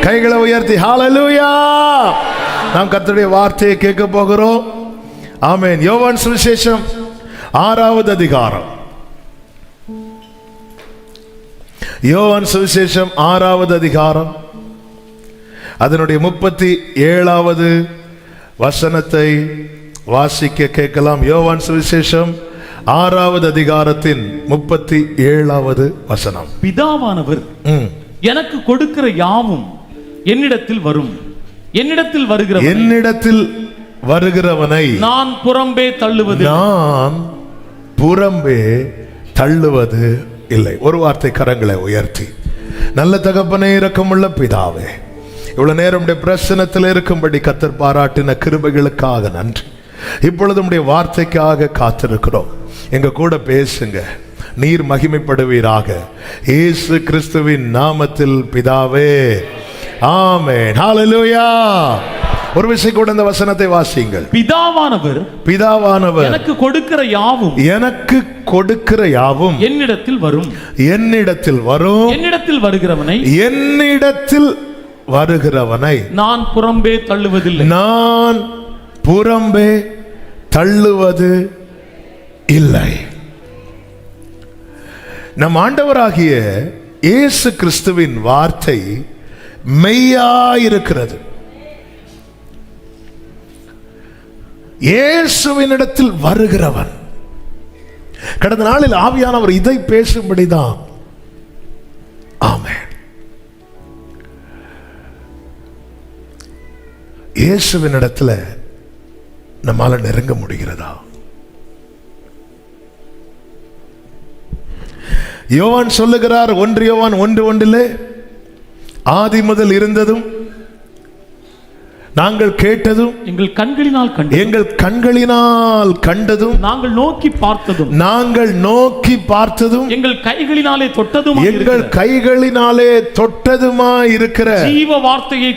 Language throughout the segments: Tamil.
கைகளை உயர்த்தி ஹalleluya. நாம் கர்த்தருடைய வார்த்தையை கேட்க போகிறோம். ஆமென். யோவான் சுவிசேஷம் 6வது அதிகாரம். யோவான் சுவிசேஷம் 6வது அதிகாரம் அதனுடைய 37வது வசனத்தை வாசிக்க கேட்கலாம். யோவான் சுவிசேஷம் 6வது அதிகாரத்தின் 37வது வசனம். பிதாவானவர் எனக்கு கொடுக்கிற யாவும் என்னிடத்தில் வரும், என்னிடத்தில் வருகிறவனை நான் புறம்பே தள்ளுவது இல்லை. ஒரு வார்த்தை கரங்களை உயர்த்தி, நல்ல தகப்பனே, இரக்கமுள்ள பிதாவே, இவ்வளவு நேரம் பிரசனத்தில் இருக்கும்படி கர்த்தர் பாராட்டின கிருபைகளுக்காக நன்றி. இப்பொழுது உம்முடைய வார்த்தைக்காக காத்திருக்கிறோம். எங்க கூட பேசுங்க, நீர் மகிமைப்படுவீராக. இயேசு கிறிஸ்துவின் நாமத்தில் பிதாவே, ஆமென். ஹalleluya. ஒரு விஷயம் கூட இந்த வசனத்தை வாசியுங்கள். பிதாவானவர் எனக்கு கொடுக்கிற யாவும் என்னிடத்தில் வரும், என்னிடத்தில் வருகிறவனை நான் புறம்பே தள்ளுவது இல்லை. நம் ஆண்டவராகிய இயேசு கிறிஸ்துவின் வார்த்தை மெய்யாயிருக்கிறது. இயேசுவினிடத்தில் வருகிறவன். கடந்த நாளில் ஆவியானவர் இதை பேசும்படிதான். ஆமென். இயேசுவினிடத்துல நம்மால நெருங்க முடிகிறதா? யோவான் சொல்லுகிறார், 1 யோவான் 1:1, ஆதி முதல் இருந்ததும் நாங்கள் கேட்டதும் எங்கள் கண்களினால் கண்டதும் நாங்கள் நோக்கி பார்த்ததும் எங்கள் கைகளினாலே தொட்டதுமாய் இருக்கிற ஜீவ வார்த்தையை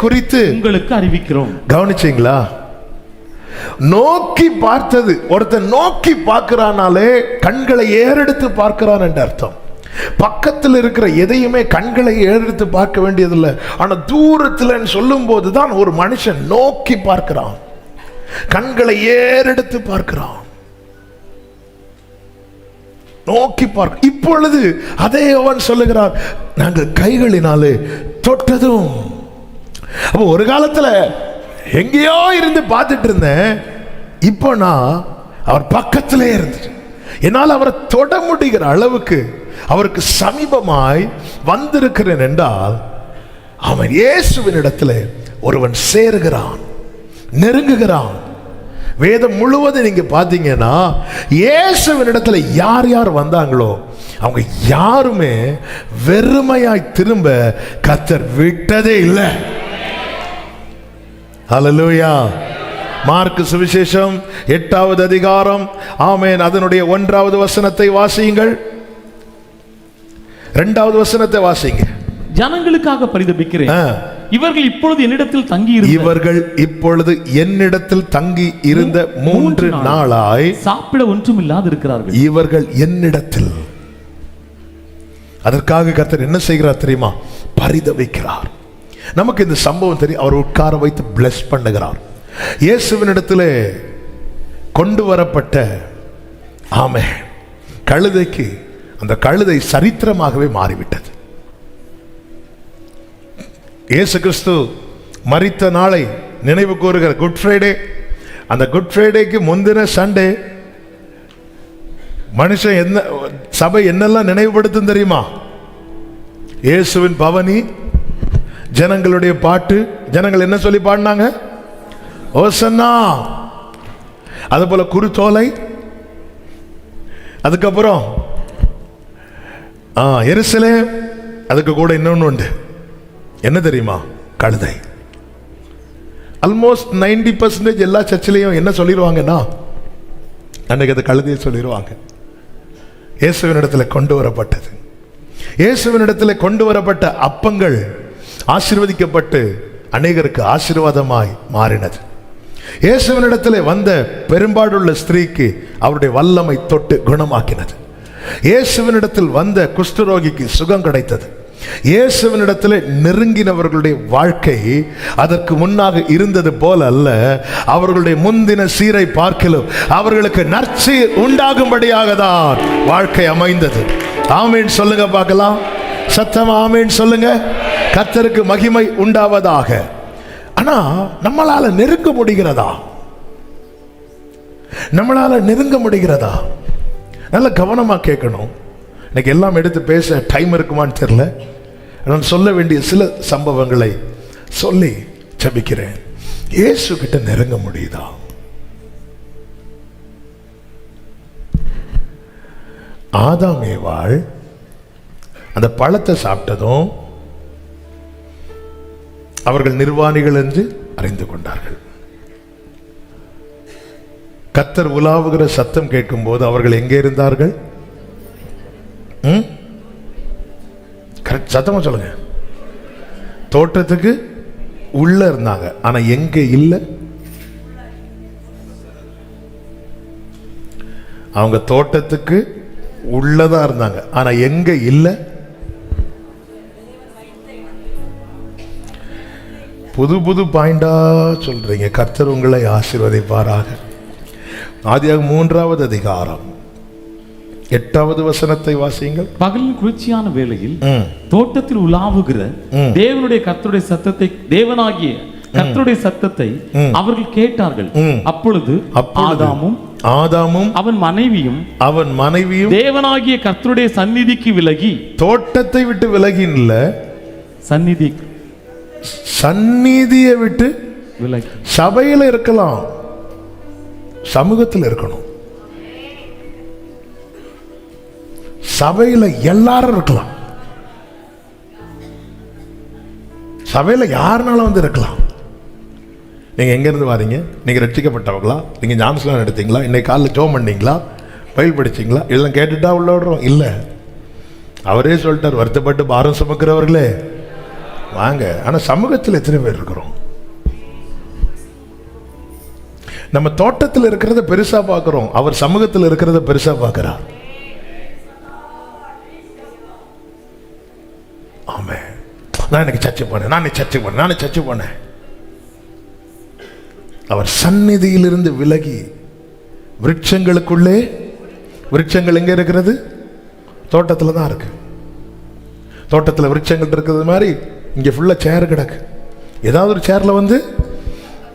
குறித்து உங்களுக்கு அறிவிக்கிறோம். கவனிச்சீங்களா? நோக்கி பார்த்தது. ஒருத்தன் நோக்கி பார்க்கிறானாலே கண்களை ஏறெடுத்து பார்க்கிறான் என்ற அர்த்தம். பக்கத்தில் இருக்கிற எதையுமே கண்களை ஏறெடுத்து பார்க்க வேண்டியதில்லை. ஆனா தூரத்தில் சொல்லும் போதுதான் ஒரு மனுஷன் நோக்கி பார்க்கிறான், கண்களை ஏறெடுத்து பார்க்கிறான், நோக்கி பார்க்க. இப்பொழுது அதே அவன் சொல்லுகிறார், நாங்கள் கைகளினாலே தொட்டதும். அப்போ ஒரு காலத்துல எங்கேயோ இருந்து பார்த்துட்டு இருந்தேன், இப்போ நான் அவர் பக்கத்திலே இருந்துட்டு என்னால் அவரை தொட முடிகிற அளவுக்கு அவருக்கு சமீபமாய் வந்திருக்கிறேன் என்றால் அவன் இயேசுவின் இடத்துல ஒருவன் சேருகிறான், நெருங்குகிறான். வேதம் முழுவதும் நீங்க பாத்தீங்கன்னா இயேசுவின் இடத்துல யார் யார் வந்தாங்களோ அவங்க யாருமே வெறுமையாய் திரும்ப கர்த்தர் விட்டதே இல்லை. ஹல்லேலூயா. மார்க்கு சுவிசேஷம் 8வது அதிகாரம், ஆமென், அதனுடைய 1வது வசனத்தை வாசியுங்கள். 2வது வசனத்தை வாசிங்க. ஜனங்களுக்காக பரிதபிக்கிறேன், இவர்கள் இப்பொழுது என்னிடத்தில் தங்கி இருந்த 3 நாளாய் சாப்பிட ஒன்றும் இல்லாது இருக்கிறார்கள். இவர்கள் என்னிடத்தில். அதற்காக கர்த்தர் என்ன செய்கிறார் தெரியுமா? பரிதபிக்கிறார். நமக்கு இந்த சம்பவம் தெரியும். அவர் உட்கார வைத்து பிளஸ் பண்ணுகிறார். இயேசுவினிடத்திலே கொண்டு வரப்பட்ட ஆமென் கழுதைக்கு அந்த கழுதை சரித்திரமாகவே மாறிவிட்டது. இயேசு கிறிஸ்து மரித்த நாளை நினைவு கூறுகிற குட் ஃப்ரைடே, அந்த குட் ஃப்ரைடேக்கு முந்தின சண்டே மனுஷன் என்ன சபை என்னெல்லாம் நினைவுபடுத்தும் தெரியுமா? இயேசுவின் பவனி, ஜனங்களுடைய பாட்டு. ஜனங்கள் என்ன சொல்லி பாடினாங்க? ஓசன்னா. அதுபோல குருத்தோலை, அதுக்கப்புறம் எருசலேம், அதுக்கு கூட இன்னொன்று உண்டு. என்ன தெரியுமா? கழுதை. ஆல்மோஸ்ட் 90% எல்லா சர்ச்சிலையும் என்ன சொல்லிடுவாங்கன்னா அன்னைக்கு அது கழுதையை சொல்லிடுவாங்க. இயேசுவினிடத்தில் கொண்டு வரப்பட்டது. இயேசுவினிடத்தில் கொண்டு வரப்பட்ட அப்பங்கள் ஆசீர்வதிக்கப்பட்டு அநேகருக்கு ஆசீர்வாதமாய் மாறினது. இயேசுவினிடத்தில் வந்த பெரும்பாடுள்ள ஸ்திரீக்கு அவருடைய வல்லமை தொட்டு குணமாக்கினது. இயேசுவினிடத்தில் வந்த குஷ்டரோகிக்கு சுகம் கிடைத்தது. இயேசுவினிடத்தில் நெருங்கினவர்களுடைய வாழ்க்கை அதற்கு முன்னாக இருந்தது போல அல்ல. அவர்களுடைய முந்தின சீரை பார்க்கலும் அவர்களுக்கு நற்சீர் உண்டாகும்படியாக தான் வாழ்க்கை அமைந்தது. ஆமீன் சொல்லுங்க பார்க்கலாம். சத்தமா ஆமீன் சொல்லுங்க. கர்த்தருக்கு மகிமை உண்டாவதாக. ஆனா நம்மளால நெருங்க முடிகிறதா? நம்மளால நெருங்க முடிகிறதா? நல்ல கவனமா கேட்கணும். எனக்கு எல்லாம் எடுத்து பேச டைம் இருக்குமான்னு தெரியல. நான் சொல்ல வேண்டிய சில சம்பவங்களை சொல்லி ஜெபிக்கிறேன். இயேசு கிட்ட நெருங்க முடியுதா? ஆதாம் ஏவாள் அந்த பழத்தை சாப்பிட்டதும் அவர்கள் நிர்வாணிகள் என்று அறிந்து கொண்டார்கள். கர்த்தர் உலாவுகிற சத்தம் கேட்கும் போது அவர்கள் எங்கே இருந்தார்கள்? சத்தமா சொல்லுங்க. தோட்டத்துக்கு உள்ள இருந்தாங்க. ஆனா எங்க இல்ல? அவங்க தோட்டத்துக்கு உள்ளதா இருந்தாங்க. ஆனா எங்க இல்ல? புது புது பாயிண்டா சொல்றீங்க. கர்த்தர் உங்களை ஆசீர்வதிப்பாராக. ஆதியாகமம் 3வது அதிகாரம் 8வது வசனத்தை வாசியுங்கள். பகலின் குளிர்ச்சியான வேளையில் தோட்டத்தில் உலாவுகிற தேவனுடைய கர்த்தருடைய சத்தத்தை, தேவனாகிய கர்த்தருடைய சத்தத்தை அவர்கள் கேட்டார்கள். அப்பொழுது ஆதாமும் அவன் மனைவியும் தேவனாகிய கர்த்தருடைய சந்நிதிக்கு விலகி, தோட்டத்தை விட்டு விலகி இல்ல, சந்நிதியை விட்டு விலகி. சபையில இருக்கலாம், சமூகத்தில் இருக்கணும். சபையில எல்லாரும் இருக்கலாம், சபையில யாருனாலும் வந்து இருக்கலாம். நீங்க எங்க இருந்து வாரீங்க? நீங்க ரட்சிக்கப்பட்டவங்களா? நீங்க ஞானஸ்நானம் எடுத்தீங்களா? இன்னைக்கு காலையில் ஜெபம் பண்ணீங்களா? பைபிள் படிச்சீங்களா? இதெல்லாம் கேட்டுட்டா உள்ள விடுறோம் இல்ல. அவரே சொல்லிட்டார், வருத்தப்பட்டு பாரம் சுமக்கிறவர்களே வாங்க. ஆனா சமூகத்தில் எத்தனை பேர் இருக்கிறோம்? நம்ம தோட்டத்தில் இருக்கிறத பெருசா பார்க்கிறோம், அவர் சமூகத்தில் இருக்கிறத பெருசா பார்க்கிறார். ஆமே. நான் எனக்கு சர்ச்சை பண்ணேன். அவர் சந்நிதியிலிருந்து விலகி விருட்சங்களுக்குள்ளே, விருட்சங்கள் எங்க இருக்கிறது? தோட்டத்தில் தான் இருக்கு. தோட்டத்தில் விருட்சங்கள் இருக்கிறது மாதிரி இங்க ஃபுல்லா சேர் கிடக்கு. ஏதாவது ஒரு சேர்ல வந்து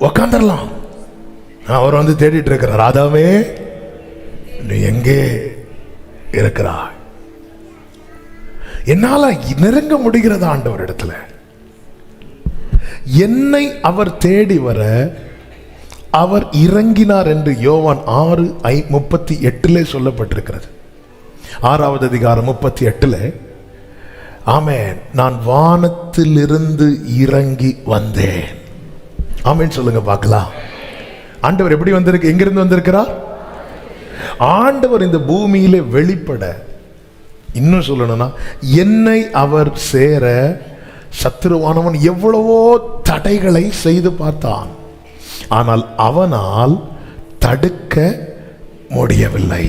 உக்காந்துடலாம். அவர் வந்து தேடிட்டு இருக்கிறார், ஆதாமே நீ எங்கே இருக்கிறாய்? என்னால நெருங்க முடிகிறதா ஆண்டவர் இடத்துல? என்னை அவர் தேடி வர அவர் இறங்கினார் என்று யோவான் 6:38 சொல்லப்பட்டிருக்கிறது. 6வது அதிகாரம் 38. ஆமென். நான் வானத்திலிருந்து இறங்கி வந்தேன். ஆமென் சொல்லுங்க பார்க்கலாம். ஆண்டவர் எப்படி வந்திருக்கு? எங்கிருந்து வந்திருக்கிறார்? ஆண்டவர் இந்த பூமியிலே வெளிப்பட, இன்னும் சொல்லணும்னா என்னை அவர் சேர சத்துருவானவன் எவ்வளவோ தடைகளை செய்து பார்த்தான். ஆனால் அவனால் தடுக்க முடியவில்லை.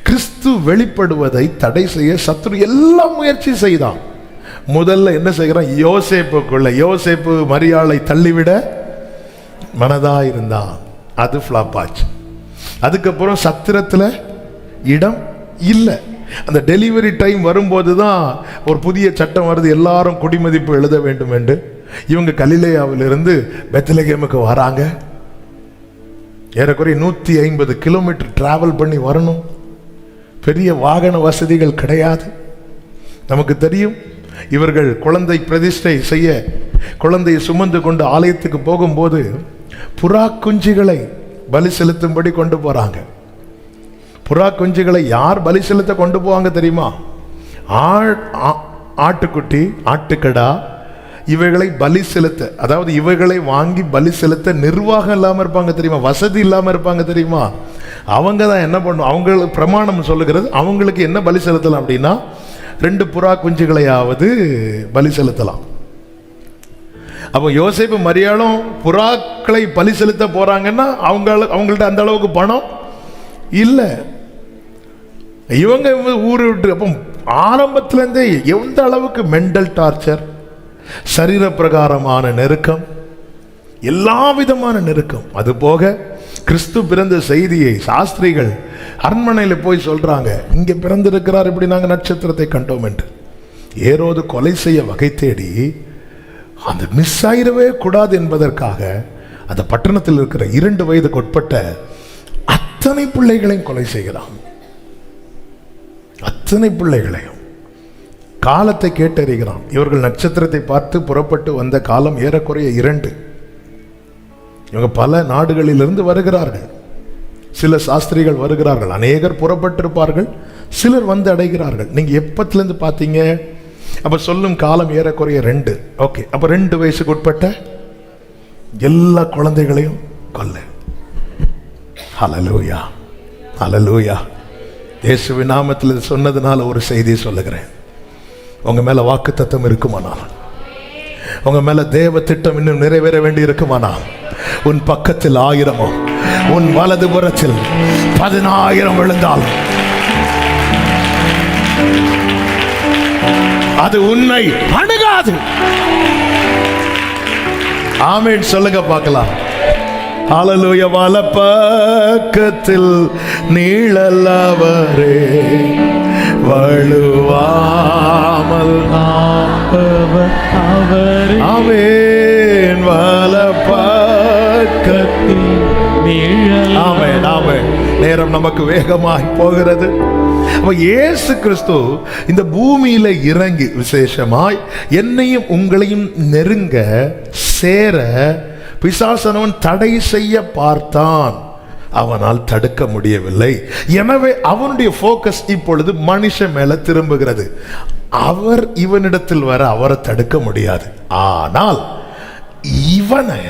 கிறிஸ்து வெளிப்படுவதை தடை செய்ய சத்துரு எல்லாம் முயற்சி செய்தான். முதல்ல என்ன செய்கிறான்? யோசேப்பு மரியாளை தள்ளிவிட மனதா இருந்தான். அது ஃபிளாப் ஆச்சு. அதுக்கப்புறம் சத்திரத்துல இடம் இல்லை. அந்த டெலிவரி டைம் வரும்போது தான் ஒரு புதிய சட்டம் வருது, எல்லாரும் குடிமதிப்பு எழுத வேண்டும் என்று. இவங்க கலிலேயாவிலிருந்து பெத்லகேமுக்கு வராங்க. ஏறக்குறைய 150 கிலோமீட்டர் டிராவல் பண்ணி வரணும். பெரிய வாகன வசதிகள் கிடையாது. நமக்கு தெரியும், இவர்கள் குழந்தை பிரதிஷ்டை செய்ய குழந்தையை சுமந்து கொண்டு ஆலயத்துக்கு போகும்போது புறா குஞ்சுகளை பலி செலுத்தும்படி கொண்டு போறாங்க. புறா குஞ்சுகளை யார் பலி செலுத்த கொண்டு போவாங்க தெரியுமா? ஆட்டுக்குட்டி, ஆட்டுக்கடா, இவைகளை பலி செலுத்த, அதாவது இவைகளை வாங்கி பலி செலுத்த நிர்வாகம் இல்லாம இருப்பாங்க தெரியுமா? வசதி இல்லாம இருப்பாங்க தெரியுமா? அவங்க தான் என்ன பண்ணும்? அவங்களுக்கு பிரமாணம் சொல்லுகிறது, அவங்களுக்கு என்ன பலி செலுத்தலாம் அப்படின்னா 2 புறா குஞ்சுகளையாவது பலி செலுத்தலாம். அப்போ யோசேப்பு மரியாளும் புறாக்களை பலி செலுத்த போறாங்கன்னா அவங்கள்ட்ட அந்த அளவுக்கு பணம் இல்லை. இவங்க ஊரை விட்டு, அப்போ ஆரம்பத்திலிருந்தே எந்த அளவுக்கு மென்டல் டார்ச்சர், சரீர பிரகாரமான நெருக்கம், எல்லா விதமான நெருக்கம். அது போக கிறிஸ்து பிறந்த செய்தியை சாஸ்திரிகள் அரண்மனையில் போய் சொல்றாங்க, இங்க பிறந்திருக்கிறார், இப்படி நாங்கள் நட்சத்திரத்தை கண்டோம் என்று. ஏரோது கொலை செய்ய வகை தேடி அந்த மிஸ் ஆயிரவே கூடாது என்பதற்காக அந்த பட்டணத்தில் இருக்கிற 2 வயதுக்கு உட்பட்ட அத்தனை பிள்ளைகளையும் கொலை செய்கிறான். அத்தனை பிள்ளைகளையும் காலத்தை கேட்டறிகிறான். இவர்கள் நட்சத்திரத்தை பார்த்து புறப்பட்டு வந்த காலம் ஏறக்குறைய 2. இவங்க பல நாடுகளிலிருந்து வருகிறார்கள். சில சாஸ்திரிகள் வருகிறார்கள், அநேகர் புறப்பட்டிருப்பார்கள், சிலர் வந்து அடைகிறார்கள். நீங்க எப்பத்திலிருந்து பார்த்தீங்க? அப்ப சொல்லும் காலம் ஏறக்குறைய 2. ஓகே, அப்ப 2 வயசுக்கு உட்பட்ட எல்லா குழந்தைகளையும் கொல்ல. ஹல்லேலூயா, ஹல்லேலூயா. இயேசுவின் நாமத்தில் சொன்னதுனால ஒரு செய்தியை சொல்லுகிறேன். உங்க மேல வாக்குத்தத்தம் இருக்குமானால், உங்க மேல தேவ திட்டம் இன்னும் நிறைவேற வேண்டி இருக்குமானால், உன் பக்கத்தில் 1000 உன் வலது புறத்தில் 10,000 விழுந்தால் அது உன்னை அணுகாது. ஆமென் சொல்லுங்க பார்க்கலாம். ஹல்லேலூயா. வலப்பக்கத்தில் நீழலவரே வழுவாமல் அவரே. ஆமென். வலப்பக்கத்தில் நிழல். ஆமென், ஆமென். நேரம் நமக்கு வேகமாய் போகிறது. இயேசு கிறிஸ்து இந்த பூமியில இறங்கி விசேஷமாய் என்னையும் உங்களையும் நெருங்க சேர பிசாசனவன் தடை செய்ய பார்த்தான். அவனால் தடுக்க முடியவில்லை. எனவே அவனுடைய போக்கஸ் இப்பொழுது மனுஷன் மேல திரும்புகிறது. அவர் இவனிடத்தில் வர அவரை தடுக்க முடியாது. ஆனால் இவனை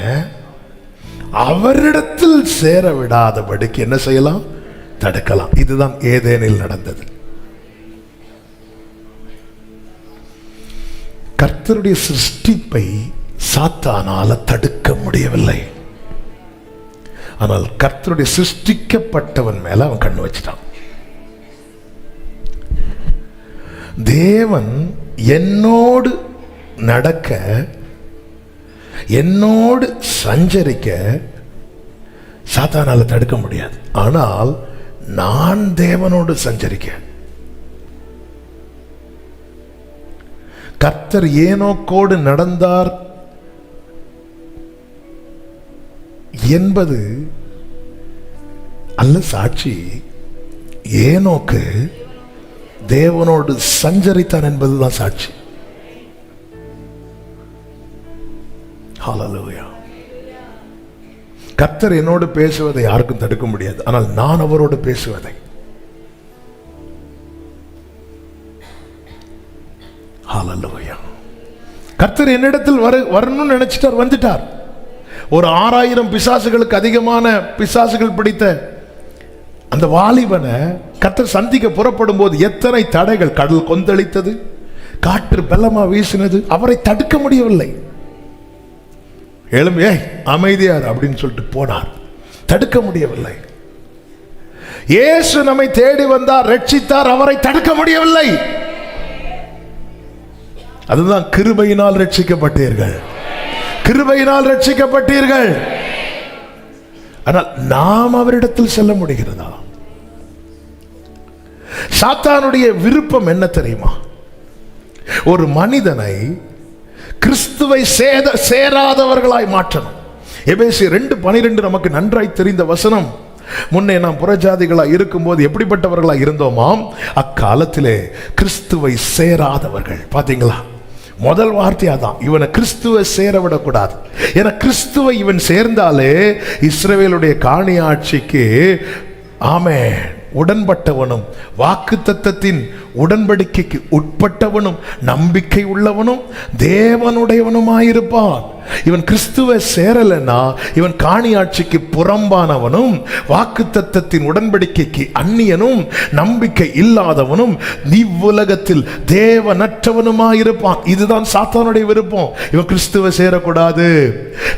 அவரிடத்தில் சேர விடாதபடிக்கு என்ன செய்யலாம்? தடுக்கலாம். இதுதான் ஏதேனில் நடந்தது. கர்த்தருடைய சிருஷ்டிப்பை சாத்தானால தடுக்க முடியவில்லை. ஆனால் கர்த்தருடைய சிருஷ்டிக்கப்பட்டவன் மேல அவன் கண்ணு வச்சிட்டான். தேவன் என்னோடு நடக்க, என்னோடு சஞ்சரிக்க சாத்தானால தடுக்க முடியாது. ஆனால் நான் தேவனோடு சஞ்சரிக்க, கர்த்தர் ஏனோக்கோடு நடந்தார் என்பது அல்ல சாட்சி. ஏனோக்கு தேவனோடு சஞ்சரித்தான் என்பதுதான் சாட்சி. ஹல்லேலூயா. கர்த்தர் என்னோடு பேசுவதை யாருக்கும் தடுக்க முடியாது. ஆனால் நான் அவரோடு பேசுவதை, ஹல்லேலூயா. கர்த்தர் என்னிடத்தில் வரணும்னு நினைச்சிட்டார், வந்துட்டார். ஒரு 6000 பிசாசுகளுக்கு அதிகமான பிசாசுகள் பிடித்த அந்த வாலிபனை கர்த்தர் சந்திக்க புறப்படும் போது எத்தனை தடைகள்! கடல் கொந்தளித்தது, காற்று பலமா வீசினது, அவரை தடுக்க முடியவில்லை. எழும்பி அமைதியார் அப்படின்னு சொல்லிட்டு போனார், தடுக்க முடியவில்லை. இயேசு நம்மை தேடி வந்தார், ரட்சித்தார், அவரை தடுக்க முடியவில்லை. அதுதான் கிருபையினால் ரட்சிக்கப்பட்டீர்கள், கிருபையினால் ரட்சிக்கப்பட்டீர்கள். ஆனால் நாம் அவரிடத்தில் செல்ல முடிகிறதா? சாத்தானுடைய விருப்பம் என்ன தெரியுமா? ஒரு மனிதனை கிறிஸ்துவை சேராதவர்களாய் மாற்றணும். எபேசியர் 2:12 நமக்கு நன்றாய் தெரிந்த வசனம். முன்னே நாம் புறஜாதிகளாய் இருக்கும்போது எப்படிப்பட்டவர்களாய் இருந்தோமாம்? அக்காலத்திலே கிறிஸ்துவை சேராதவர்கள். பாத்தீங்களா? முதல் வார்த்தையா தான் இவனை கிறிஸ்துவை சேர விடக்கூடாது. ஏன்னா கிறிஸ்துவை இவன் சேர்ந்தாலே இஸ்ரவேலுடைய காணி ஆட்சிக்கு ஆமென் உடன்பட்டவனும், வாக்குத்தத்தத்தின் உடன்படிக்கைக்கு உட்பட்டவனும், நம்பிக்கை உள்ளவனும், தேவனுடையவனுமாயிருப்பான். இவன் கிறிஸ்துவை சேரலன்னா இவன் காணி ஆட்சிக்கு புறம்பானவனும், வாக்குத்தத்தத்தின் உடன்படிக்கைக்கு அந்நியனும், நம்பிக்கை இல்லாதவனும், இவ்வுலகத்தில் தேவனற்றவனுமாயிருப்பான். இதுதான் சாத்தானுடைய விருப்பம். இவன் கிறிஸ்துவை சேரக்கூடாது.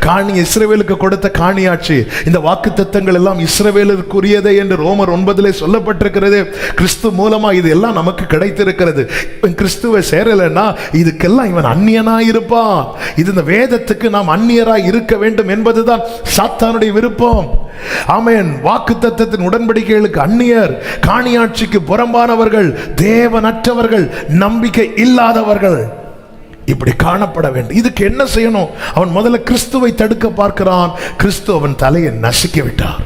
காணி இஸ்ரவேலுக்கு கொடுத்த காணி ஆட்சி, இந்த வாக்குத்தத்தங்கள் எல்லாம் இஸ்ரவேலுக்குரியதே என்று ரோமர் 9 சொல்லப்பட்டிருக்கிறது. கிறிஸ்து மூலமா இது எல்லாம் நமக்கு நமக்கு கிடைத்திருக்கிறது. இவன் கிறிஸ்துவை சேரலைன்னா இதுக்கெல்லாம் இவன் அந்நியனா இருப்பான். இது இந்த வேதத்துக்கு நாம் அந்நியராய் இருக்க வேண்டும் என்பதுதான் சாத்தானுடைய விருப்பம். ஆமென். வாக்குத்தத்தத்தின் உடன்படிக்கைகளுக்கு அந்நியர், காணியாட்சிக்கு புறம்பானவர்கள், தேவனற்றவர்கள், நம்பிக்கை இல்லாதவர்கள் இப்படி காணப்பட வேண்டும். இதுக்கு என்ன செய்யணும்? அவன் முதல்ல கிறிஸ்துவை தடுக்க பார்க்கிறான். கிறிஸ்து அவன் தலையை நசுக்கி விட்டார்.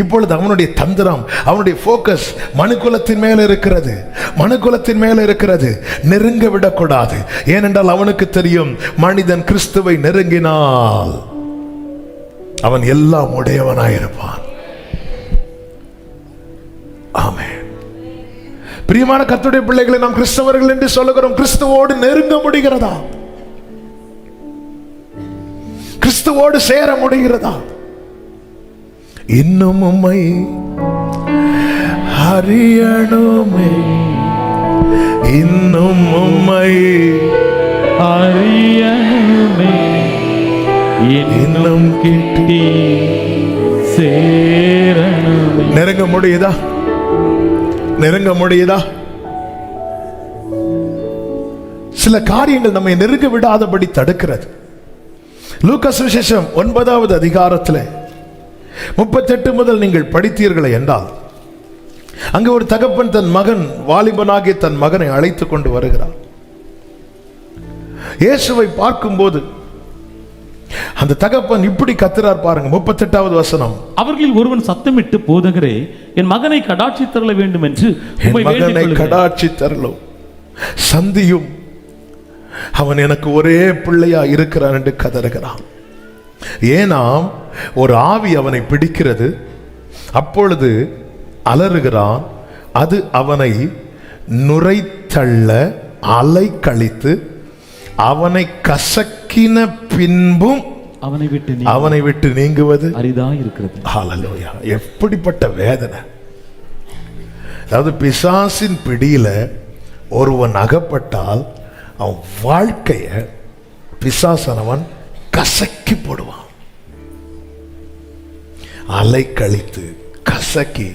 இப்பொழுது அவனுடைய தந்திரம், அவனுடைய போக்கஸ் மனுக்குலத்தின் மேல இருக்கிறது. மனுக்குலத்தின் மேல இருக்கிறது. நெருங்க விடக்கூடாது. ஏனென்றால் அவனுக்கு தெரியும், மனிதன் கிறிஸ்துவை நெருங்கினால் அவன் எல்லாம் உடையவனாயிருப்பான். ஆமென். பிரியமான கர்த்தருடைய பிள்ளைகளை, நாம் கிறிஸ்தவர்கள் என்று சொல்லுகிறோம். கிறிஸ்துவோடு நெருங்க முடிகிறதா? கிறிஸ்துவோடு சேர முடிகிறதா? இன்னும் உம்மை அறியணுமே, இன்னும் உம்மை அறியணுமே, இன்னும் கிட்டி சேரணுமே. நெருங்க முடியுதா? நெருங்க முடியுதா? சில காரியங்கள் நம்மை நெருங்க விடாதபடி தடுக்கிறது. லூக்கா சுவிசேஷம் 9வது அதிகாரத்தில் 38 முதல் நீங்கள் படித்தீர்களே என்றால், அங்கு ஒரு தகப்பன் தன் மகன், வாலிபனாகிய தன் மகனை அழைத்துக் கொண்டு வருகிறார். இயேசுவை பார்க்கும்போது அந்த தகப்பன் இப்படி கத்துறார் பாருங்க. 38வது வசனம். அவர்களில் ஒருவன் சத்தமிட்டு, போதகரே, என் மகனை கடாட்சி தரல வேண்டும் என்று உம்மை வேண்டிக் மகனை கொள்கிறேன். கடாட்சி தரலும் சந்தியும், அவன் எனக்கு ஒரே பிள்ளையா இருக்கிறான் என்று கதறுகிறான். ஏனாம் ஒரு ஆவி அவனை பிடிக்கிறது. அப்பொழுது அலறுகிறான். அது அவனை நுரைத்தள்ள அலைக்கழித்து அவனை கசக்கின பின்பும் அவனை விட்டு நீங்குவது அரிதா இருக்கிறது. ஹல்லேலூயா. எப்படிப்பட்ட வேதனை! அதாவது பிசாசின் பிடியில ஒருவன் அகப்பட்டால் அவன் வாழ்க்கைய பிசாசனவன் கசக்கி போடுவான். அலை கழித்து கசக்கி,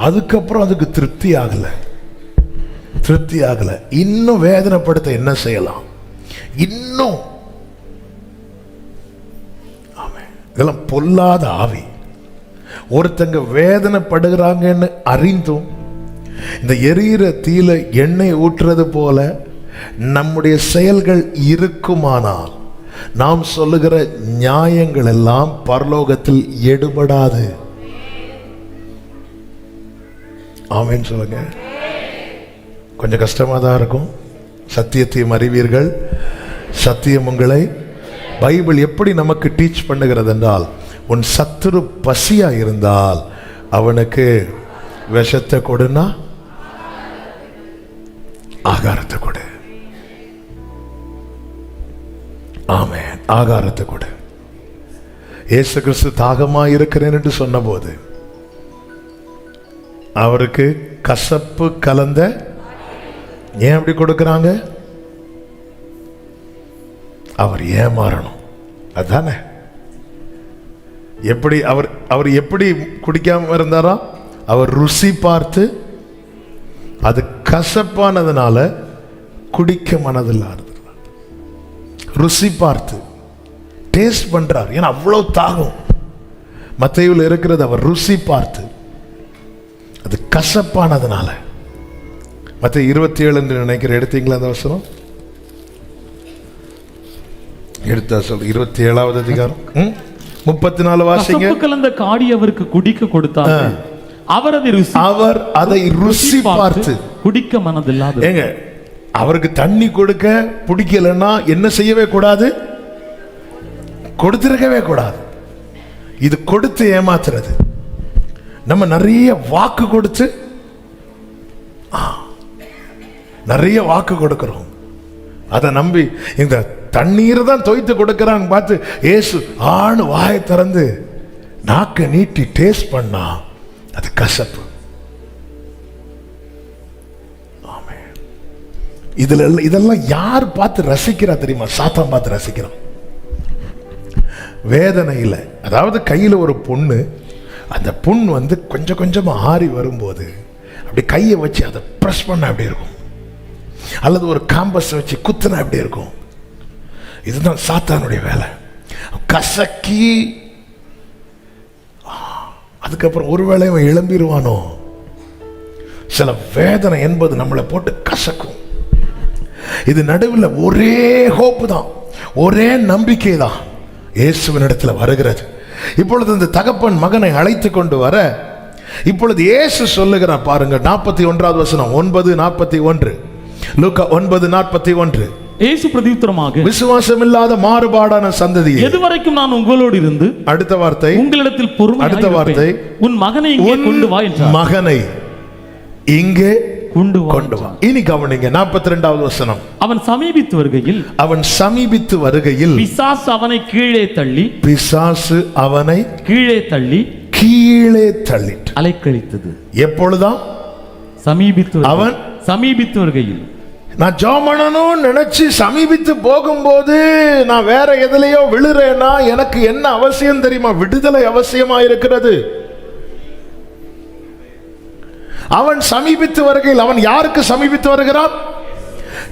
அதுக்கப்புறம் அதுக்கு திருப்தி ஆகல. இன்னும் வேதனைப்படுத்த என்ன செய்யலாம்? இன்னும் இதெல்லாம் பொல்லாத ஆவி. ஒருத்தங்க வேதனைப்படுகிறாங்கன்னு அறிந்தும் இந்த எரியிற தீல எண்ணெய் ஊற்றுறது போல நம்முடைய செயல்கள் இருக்குமானால் நாம் சொல்லுகிற நியாயங்கள் எல்லாம் பரலோகத்தில் எடுபடாது. ஆமென் சொல்லுங்க. கொஞ்சம் கஷ்டமா தான் இருக்கும். சத்தியத்தையும் அறிவீர்கள், சத்தியம் உங்களை. பைபிள் எப்படி நமக்கு டீச் பண்ணுகிறது என்றால், உன் சத்துரு பசியா இருந்தால் அவனுக்கு விஷத்தை கொடுனா ஆகாரத்தை கொடு. ஆமென். ஆகாரத்தை கொடு. இயேசு கிறிஸ்து தாகமா இருக்கிறேன் என்று சொன்னபோது அவருக்கு கசப்பு கலந்த, ஏன் அப்படி கொடுக்கிறாங்க? அவர் ஏமாறணும். அதானே. எப்படி அவர் எப்படி குடிக்காம இருந்தாரா? அவர் ருசி பார்த்து அது கசப்பானதுனால குடிக்க மனதில்லாத, ருசி பார்த்து டேஸ்ட் பண்றார். ஏன்னா அவ்வளவு தாகம் மத்தேயுவில் இருக்கிறது. அவர் ருசி பார்த்து அது கசப்பானதுனால. மத்தேயு 27 என்று நினைக்கிற, எடுத்தீங்களா அந்த வசனம்? எடுத்தா சொல். 27வது அதிகாரம் 34 வாசிங்க. கசப்பு கலந்த காடி அவருக்கு குடிக்க கொடுத்தார். அவர் அதை ருசி பார்த்து குடிக்க மனதில்லாத. ஏங்க, அவருக்கு தண்ணி கொடுக்க பிடிக்கலன்னா என்ன செய்யவே கூடாது? கொடுத்திருக்கவே கூடாது. இது கொடுத்து ஏமாத்துறது. நம்ம நிறைய வாக்கு கொடுத்து நிறைய வாக்கு கொடுக்கிறோம். அதை நம்பி இந்த தண்ணீரை தான் தோய்த்து கொடுக்கிறான்னு பார்த்து இயேசு ஆணு வாயை திறந்து நாக்க நீட்டி டேஸ்ட் பண்ணா அது கசப்பு. இதெல்லாம் யார் பார்த்து ரசிக்கிறா தெரியுமா? சாத்தான் பார்த்து ரசிக்கிறான். வேதனை இல்லை. அதாவது கையில் ஒரு புண்ணு, அந்த புண் கொஞ்சம் கொஞ்சமா ஆறி வரும்போது அப்படி கையை வச்சு அதை பிரஸ் பண்ண அப்படி இருக்கும், அல்லது ஒரு காம்பஸ் வச்சு குத்துன அப்படி இருக்கும். இதுதான் சாத்தானுடைய வேலை. கசக்கி அதுக்கப்புறம் ஒருவேளை அவன் எழும்பிடுவானோ. சில வேதனை என்பது நம்மளை போட்டு கசக்கும். இது நடுவில் ஒரே ஹோப்பு தான், ஒரே நம்பிக்கை தான் இயேசுவின் இடத்துல வருகிறது. இப்பொழுது இந்த தகப்பன் மகனை அழைத்து கொண்டு வர இப்பொழுது இயேசு சொல்லுகிறார் பாருங்க, 41வது வசனம், 9:41, லூக்கா 9:41. இயேசு பிரதியுத்தரமாக, விசுவாசம் இல்லாத மாறுபாடான சந்ததி, எதுவரைக்கும் நான் உங்களோடு இருந்து, அடுத்த வார்த்தை, உங்களிடத்தில் பொறுமை, அடுத்த வார்த்தை, உன் மகனை இங்கே கொண்டு வா என்றார். மகனை இங்கே கொண்டு வா. இனி கவனிங்க 42வது வசனம். அவன் சமீபித்து வருகையில் பிசாசு அவனை கீழே தள்ளி அலைக்கழித்தது. எப்பொழுதாம்? அவன் சமீபித்து வருகையில். நான் ஜெபம் பண்ணணும்னு நினைச்சு சமீபித்து போகும்போது நான் வேற எதுலையோ விழுறேன்னா எனக்கு என்ன அவசியம் தெரியுமா? விடுதலை அவசியமா இருக்கிறது. அவன் சமீபித்து வருகையில், அவன் யாருக்கு சமீபித்து வருகிறான்?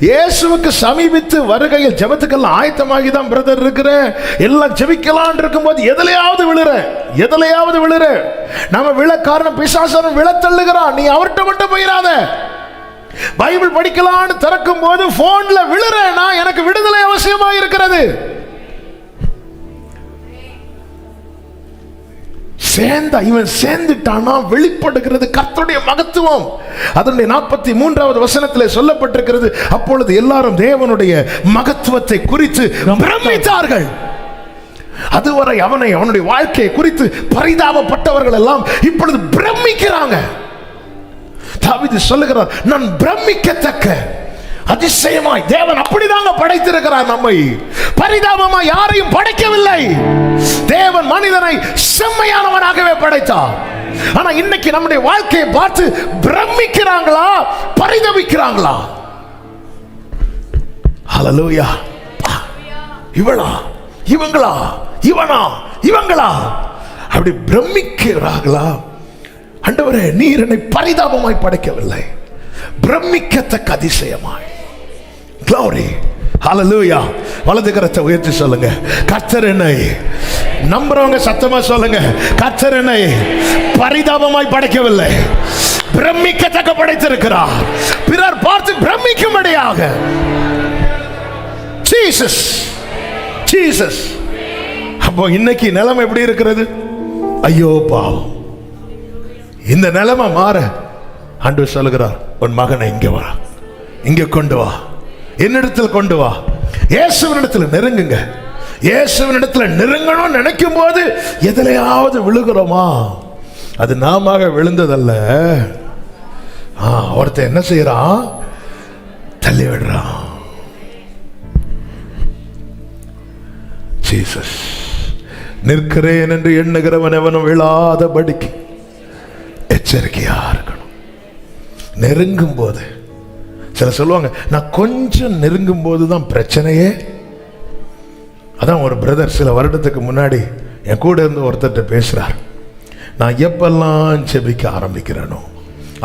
இயேசுவுக்கு சமீபித்து வருகையில். ஜெபத்துக்கெல்லாம் ஆயத்தமாகி தான் பிரதர் இருக்கிறேன், எல்லாம் ஜெபிக்கலான் இருக்கும்போது எதுலையாவது விழுற. நம்ம விழ காரணம் பிசாசன் விழ தள்ளுகிறான். நீ அவர்கிட்ட மட்டும் போயிடாத. பைபிள் படிக்கலான்னு திறக்கும் போது போன்ல விழுறேன்னா எனக்கு விடுதலை அவசியமா இருக்கிறது. இவன் சேர்ந்துட்டானா வெளிப்படுகிறது கர்த்தருடைய மகத்துவம். அதனுடைய 43வது வசனத்திலே சொல்லப்பட்டிருக்கிறது, அப்பொழுது எல்லாரும் தேவனுடைய மகத்துவத்தை குறித்து பிரமித்தார்கள். அதுவரை அவனுடைய வாழ்க்கையை குறித்து பரிதாபப்பட்டவர்கள் எல்லாம் இப்பொழுது பிரமிக்கிறாங்க. தாவீது சொல்லுகிறார், நான் பிரமிக்கத்தக்க அதிசயமாய் தேவன் அப்படிதாங்க படைத்திருக்கிறார். நம்மை பரிதாபமா யாரையும் படைக்கவில்லை. தேவன் மனிதனை செம்மையானவனாகவே படைத்தார். ஆனா இன்னைக்கு நம்முடைய வாழ்க்கையை பார்த்து பிரமிக்கிறாங்களா, பரிதபிக்கிறாங்களா? ஹல்லேலூயா. இவளா, இவங்களா, இவங்களா அப்படி பிரமிக்கிறார்களா? ஆண்டவரே, நீர் என்னை பரிதாபமாய் படைக்கவில்லை, பிரமிக்கத்தக்க அதிசயமாய். Glory. Hallelujah. வலது கரத்தை உயர்த்தி சொல்லுங்க, கர்த்தர் என்னை, நம்புறவங்க சத்தமா சொல்லுங்க, கர்த்தர் என்னை பரிதாபமாய் படைக்கவில்லை, பிரமிக்கத்தக்க படைத்திருக்கிறார். பிறர் பார்த்து பிரமிக்கும்படியாக. ஜீசஸ். அப்போ இன்னைக்கு நிலைமை எப்படி இருக்கிறது? ஐயோ பாவம். இந்த நிலைமை மாற ஆண்டவர் சொல்லுகிறார், உன் மகனை இங்கே வா, இங்கே கொண்டு வா, என்னிடத்தில் கொண்டு வா. இயேசுவினிடத்தில் நெருங்குங்க. இயேசுவினிடத்தில் நெருங்கணும்னு நினைக்கும் போது எதிலையாவது விழுகிறோமா? அது நாம விழுந்ததல்ல. ஒருத்தன் என்ன செய்யறான்? தள்ளி விடுறான். ஜீசஸ். நிற்கிறேன் என்று எண்ணுகிறவன் எவனும் விழாதபடிக்கு எச்சரிக்கையா இருக்கணும். நெருங்கும் போது சில சொல்லுவாங்க, நான் கொஞ்சம் நெருங்கும் போதுதான் பிரச்சனையே. அதான் ஒரு பிரதர் சில வருடத்துக்கு முன்னாடி என் கூட இருந்து ஒருத்தர்கிட்ட பேசுறார். நான் எப்பெல்லாம் ஜெபிக்க ஆரம்பிக்கிறேனோ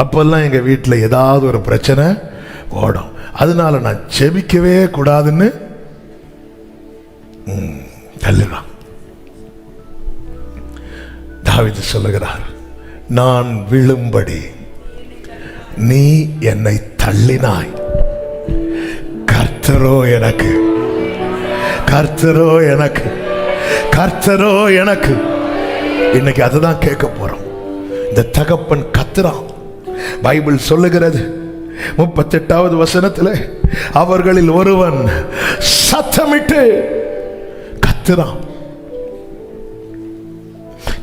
அப்பெல்லாம் எங்க வீட்டில் ஏதாவது ஒரு பிரச்சனை ஓடும். அதனால நான் ஜெபிக்கவே கூடாதுன்னு தள்ளுறான். தாவீது சொல்லுகிறார், நான் விழும்படி நீ என்னை தள்ளினாய், கர்த்தரோ எனக்கு, கர்த்தரோ எனக்கு, கர்த்தரோ எனக்கு. இன்னைக்கு அதுதான் கேட்க போறோம். இந்த தகப்பன் கத்துறான். பைபிள் சொல்லுகிறது 38வது வசனத்தில், அவர்களில் ஒருவன் சத்தமிட்டு கத்துறான்,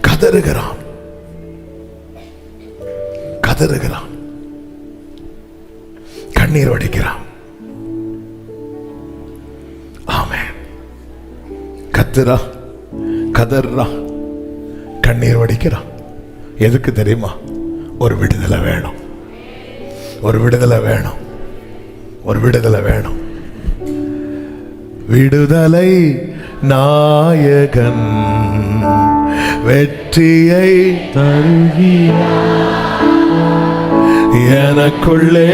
கதறுகிறான், கதறுகிறான், கண்ணீர் வடிக்கிறான். ஆமென். கத்துறா, கதறா, கண்ணீர் வடிக்கிறான். எதுக்கு தெரியுமா? ஒரு விடுதலை வேணும், ஒரு விடுதலை வேணும், ஒரு விடுதலை வேணும். விடுதலை நாயகன் வெற்றியை தருகிறார், எனக்குள்ளே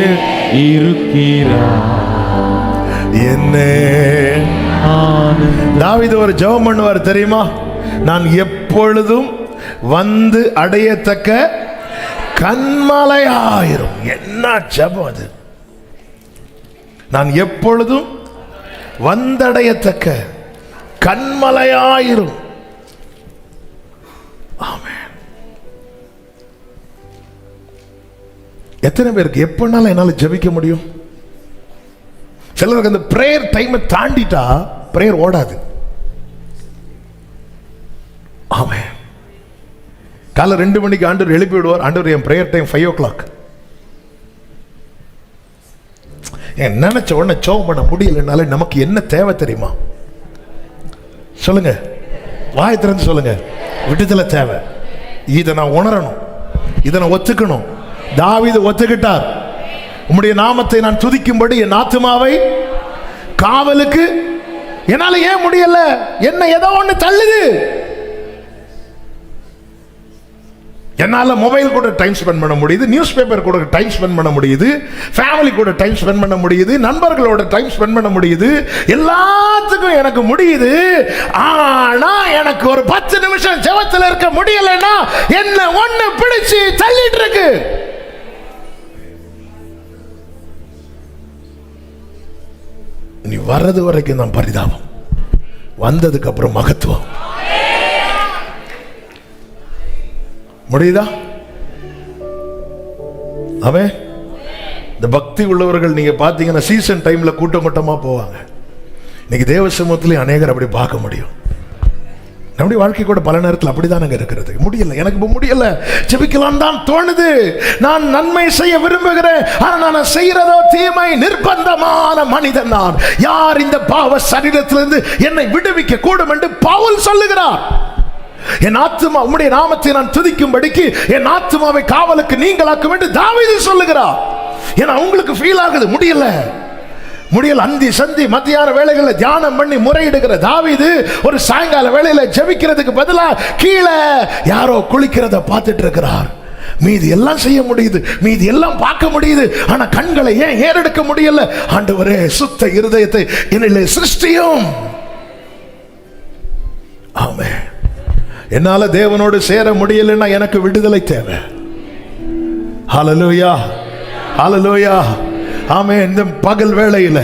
இருக்கிறார். என்னே. தாவீது ஒரு ஜெபம் பண்ணுவார் தெரியுமா? நான் எப்பொழுதும் வந்து அடையத்தக்க கன்மலையாயிரும். என்ன ஜெபம் அது! நான் எப்பொழுதும் வந்தடையத்தக்க கன்மலையாயிரும். ஆமென். எத்தனை பேருக்கு எப்பனாலும் என்னால ஜெபிக்க முடியும்? சிலருக்கு அந்த பிரேயர் டைமை தாண்டிட்டா பிரேயர் ஓடாது. ஆமென். காலை 2 மணிக்கு ஆண்டவர் எழுப்பி விடுவார். ஆண்டவர், என் பிரேயர் டைம் 5 o'clock. நினைச்ச உடனே ஜெபம் பண்ண முடியலனால நமக்கு என்ன தேவை தெரியுமா? சொல்லுங்க, வாய் திறந்து சொல்லுங்க. விடுதலை தேவை. இதை நான் உணரணும், இதை நான் ஒத்துக்கணும். தாவீது ஒத்துக்கிட்டார். உம்முடைய நாமத்தை நான் துதிக்கும்படி என் ஆத்துமாவை காவலுக்கு. என்னால ஏன் முடியல? என்ன ஏதோ ஒண்ணு தள்ளுது. என்னால மொபைல் கூட டைம் ஸ்பெண்ட் பண்ண முடியுது, நியூஸ் பேப்பர் கூட டைம் ஸ்பெண்ட் பண்ண முடியுது, ஃபேமிலி கூட டைம் ஸ்பெண்ட் பண்ண முடியுது, நண்பர்களோட டைம் ஸ்பெண்ட் பண்ண முடியுது, எல்லாத்துக்கும் எனக்கு முடியுது. ஆனா எனக்கு ஒரு 10 நிமிஷம் ஜெபத்தில் இருக்க முடியலன்னா என்ன ஒண்ணு பிடிச்சு தள்ளிட்டு இருக்கு. நீ வர்றது வரைக்கும் தான் பரிதாபம், வந்ததுக்கு அப்புறம் மகத்துவம். முடியுதா? அவன் இந்த பக்தி உள்ளவர்கள் நீங்க பாத்தீங்கன்னா சீசன் டைம்ல கூட்டம் கூட்டமா போவாங்க. இன்னைக்கு தேவ சமூகத்திலே அநேகர் அப்படி பார்க்க முடியும். நம்முடைய வாழ்க்கை கூட பல நேரத்தில் அப்படிதான் இருக்கிறது. முடியல, எனக்கு இப்ப முடியல, ஜெபிக்கலாம் தான் தோணுது, நான் நன்மை செய்ய விரும்புகிறேன், ஆனா நான் செய்யறதோ தீமை. நிர்பந்தமான மனிதன் நான். யார் இந்த பாவ சரீரத்திலிருந்து என்னை விடுவிக்க கூடும் என்று பவுல் சொல்லுகிறார். என் ஆத்துமா உம்முடைய நாமத்தை நான் துதிக்கும்படிக்கு என் ஆத்துமாவை காவலுக்கு நீங்களாக்கும் என்று தாவீது சொல்லுகிறார். ஏன்னா உங்களுக்கு ஃபீல் ஆகுது, முடியல முடியல. அந்தி சந்தி மத்தியான வேளைகளில் தியானம் பண்ணி முறையிடுகிற தாவீது ஒரு சாயங்கால வேளையில ஜெபிக்கிறதுக்கு பதிலா கீழே யாரோ குளிக்கிறத பார்த்துட்டு இருக்கிறார். மீதி எல்லாம் செய்ய முடியுது, மீதி எல்லாம் பார்க்க முடியுது, ஆனா கண்களை ஏன் ஏறெடுக்க முடியல? ஆண்டவரே, சுத்த இருதயத்தை என்னிலே சிருஷ்டியும். ஆமென். என்னால தேவனோடு சேர முடியலன்னா எனக்கு விடுதலை தேவை. ஹல்லேலூயா, ஹல்லேலூயா. ஆமென். இந்த பகல் வேளையில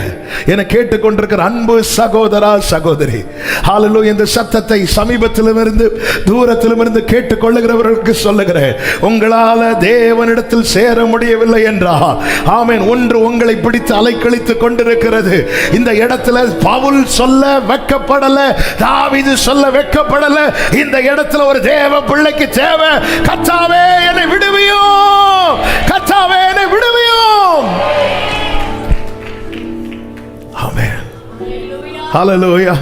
என கேட்டுக்கொண்டிருக்கிற அன்பு சகோதரா சகோதரி, ஹல்லேலூயா, இந்த சத்தத்தை சமீபத்திலும் இருந்து தூரத்திலும் இருந்து கேட்டுக்கொள்ளுகிறவர்களுக்கு சொல்லுகிறேன், உங்களால தேவனிடத்தில் சேர முடியவில்லை என்றால் ஆமென், ஒன்று உங்களை பிடித்து அலைக்கழித்துக் கொண்டிருக்கிறது. இந்த இடத்துல பவுல் சொல்ல வெட்கப்படல, தாவீது சொல்ல வெட்கப்படல. இந்த இடத்துல ஒரு தேவ பிள்ளைக்கு தேவை, கர்த்தாவே என்னை விடுவியும், கர்த்தாவே என்னை விடுவியும். ஆமென். ஹல்லேலூயா.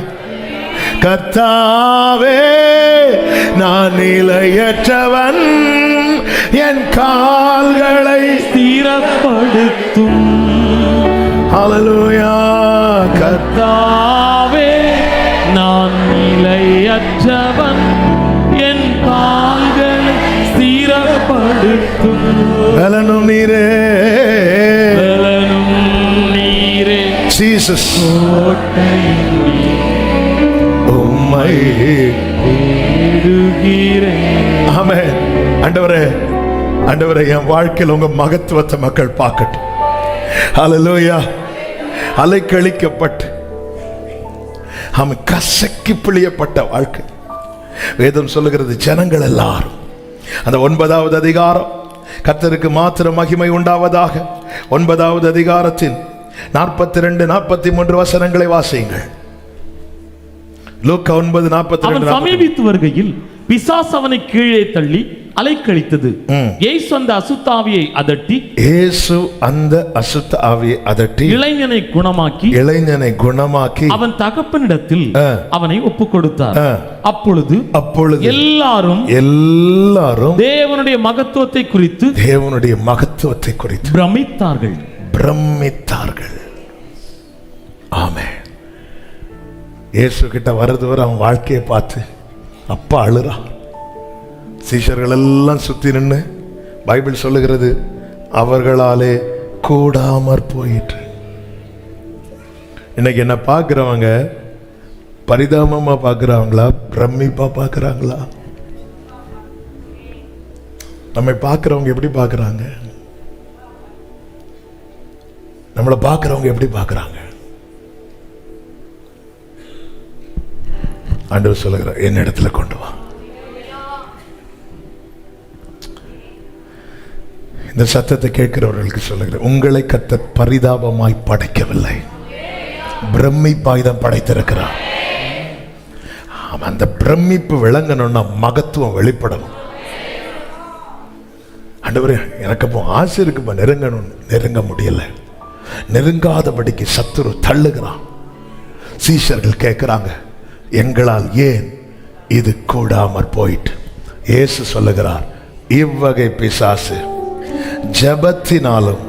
கர்த்தாவே, நான் நிலையற்றவன், என் கால்களை ஸ்திரப்படுத்தும். ஹல்லேலூயா. கர்த்தாவே, நான் நிலையற்றவன், என் கால்களை ஸ்திரப்படுத்தும். பலனும் நீரே, பலனும் நீரே, ஜீசஸ். கோட்டையும் நீரே, உம்மை தேடுகிறேன். ஆமென். ஆண்டவரே, ஆண்டவரே, என் வாழ்க்கையில் உங்க மகத்துவத்தை மக்கள் பார்க்கட்டும். ஹல்லேலூயா. அலைக்கழிக்கப்பட்டு அவன் கசக்கி பிழியப்பட்ட வாழ்க்கை. வேதம் சொல்லுகிறது, ஜனங்கள் எல்லாரும் அந்த 9வது அதிகாரம், கர்த்தருக்கு மாத்திரம் மகிமை உண்டாவதாக, 9வது அதிகாரத்தின் 42, 43 வசனங்களை வாசியுங்கள். லூக்கா 9:42. அவன் சமீபித்து வருகையில் பிசாசு அவனை கீழே தள்ளி அலைக்கழித்தது. இயேசு அந்த அசுத்தாவியை அதட்டி, இயேசு அந்த அசுத்த ஆவியை அதட்டி இளைஞனை குணமாக்கி அவன் தகப்பனிடத்தில் அவனை ஒப்புக் கொடுத்தார். அப்பொழுது எல்லாரும் தேவனுடைய மகத்துவத்தை குறித்து பிரமித்தார்கள். ஆமென். இயேசு கிட்ட வரதுவரை அவன் வாழ்க்கையை பார்த்து அப்பா அழுறா. சீஷர்கள் எல்லாம் சுத்தி நின்று பைபிள் சொல்லுகிறது, அவர்களாலே கூடாமற் போயிற்று. இன்னைக்கு என்ன பார்க்கிறவங்க பரிதாபமா பார்க்கிறாங்களா, பிரமிப்பா பார்க்கிறாங்களா? நம்மை பார்க்கிறவங்க எப்படி பார்க்கிறாங்க? நம்மளை பார்க்கிறவங்க எப்படி பார்க்கிறாங்க? ஆண்டவர் சொல்லுகிறார், என் இடத்துல கொண்டு வா. இந்த சத்தத்தை கேட்கிறவர்களுக்கு சொல்லுகிறேன், உங்களை கர்த்தர் பரிதாபமாய் படைக்கவில்லை, பிரமிப்பாய் தான் படைத்திருக்கிறார். அந்த பிரமிப்பு விளங்கணும்னா மகத்துவம் வெளிப்படணும். ஆண்டவரே, எனக்கு அப்போ ஆசை இருக்குப்பா, நெருங்கணும், நெருங்க முடியல. நெருங்காதபடிக்கு சத்துரு தள்ளுகிறான். சீஷர்கள் கேட்கிறாங்க, எங்களால் ஏன் இது கூடாமற் போயிட்டு? இயேசு சொல்லுகிறார், இவ்வகை பிசாசு ஜபத்தினாலும்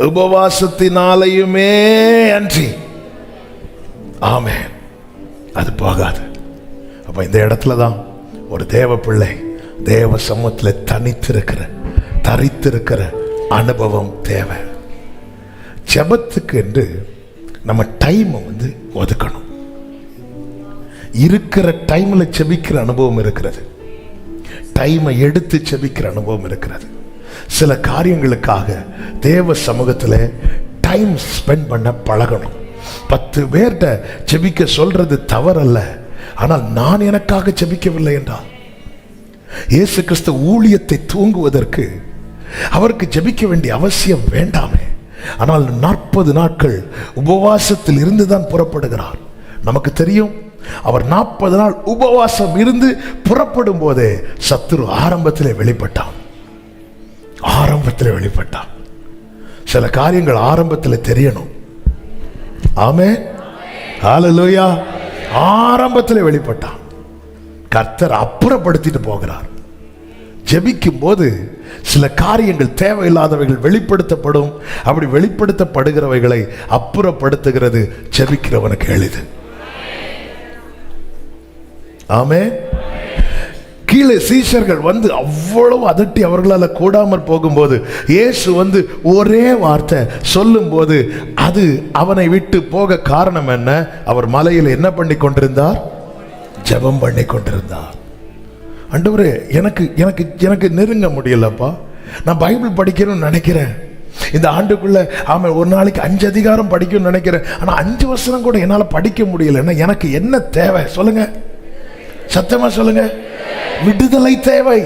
உபவாசத்தினாலையுமே அன்றி ஆமென் அது போகாது. அப்ப இந்த இடத்துல தான் ஒரு தேவ பிள்ளை தேவ சமூகத்தில் தரித்திருக்கிற அனுபவம் தேவை. ஜபத்துக்கு என்று நம்ம டைமை ஒதுக்கணும். இருக்கிற டைம்ல செபிக்கிற அனுபவம் இருக்கிறது, டைமை எடுத்து செபிக்கிற அனுபவம் இருக்கிறது. சில காரியங்களுக்காக தேவ சமூகத்தில் டைம் ஸ்பெண்ட் பண்ண பழகணும். 10 பேர்கிட்ட செபிக்க சொல்றது தவறல்ல, ஆனால் நான் எனக்காக செபிக்கவில்லை என்றால், இயேசு கிறிஸ்து ஊழியத்தை தூங்குவதற்கு அவருக்கு ஜெபிக்க வேண்டிய அவசியம் வேண்டாமே. ஆனால் 40 நாட்கள் உபவாசத்தில் இருந்துதான் புறப்படுகிறார். நமக்கு தெரியும், அவர் 40 நாள் உபவாசம் இருந்து புறப்படும் போதே சத்துரு ஆரம்பத்திலே வெளிப்பட்டான். சில காரியங்கள் ஆரம்பத்தில் தெரியணும். ஆமென், ஹல்லேலூயா. ஆரம்பத்தில் வெளிப்பட்டான். கர்த்தர் அப்புறப்படுத்திட்டு போகிறார். ஜெபிக்கும் போது சில காரியங்கள் தேவையில்லாதவைகள் வெளிப்படுத்தப்படும். அப்படி வெளிப்படுத்தப்படுகிறவைகளை அப்புறப்படுத்துகிறது ஜெபிக்கிறவனுக்கு எளிது. ஆமென். கீழே சீஷர்கள் அவ்வளவு அதட்டி அவர்களால் கூடாமற் போகும்போது இயேசு ஒரே வார்த்தை சொல்லும் போது அது அவனை விட்டு போக காரணம் என்ன? அவர் மலையில் என்ன பண்ணி கொண்டிருந்தார்? ஜெபம் பண்ணி கொண்டிருந்தார். ஆண்டவரே, எனக்கு நெருங்க முடியலப்பா, நான் பைபிள் படிக்கணும்னு நினைக்கிறேன், இந்த ஆண்டுக்குள்ள ஒரு நாளைக்கு 5 அதிகாரம் படிக்கணும்னு நினைக்கிறேன், ஆனா 5 வசனம் கூட என்னால படிக்க முடியலன்னா எனக்கு என்ன தேவை சொல்லுங்க? சத்தமா சொல்லுங்க. விடுதலை தேவை.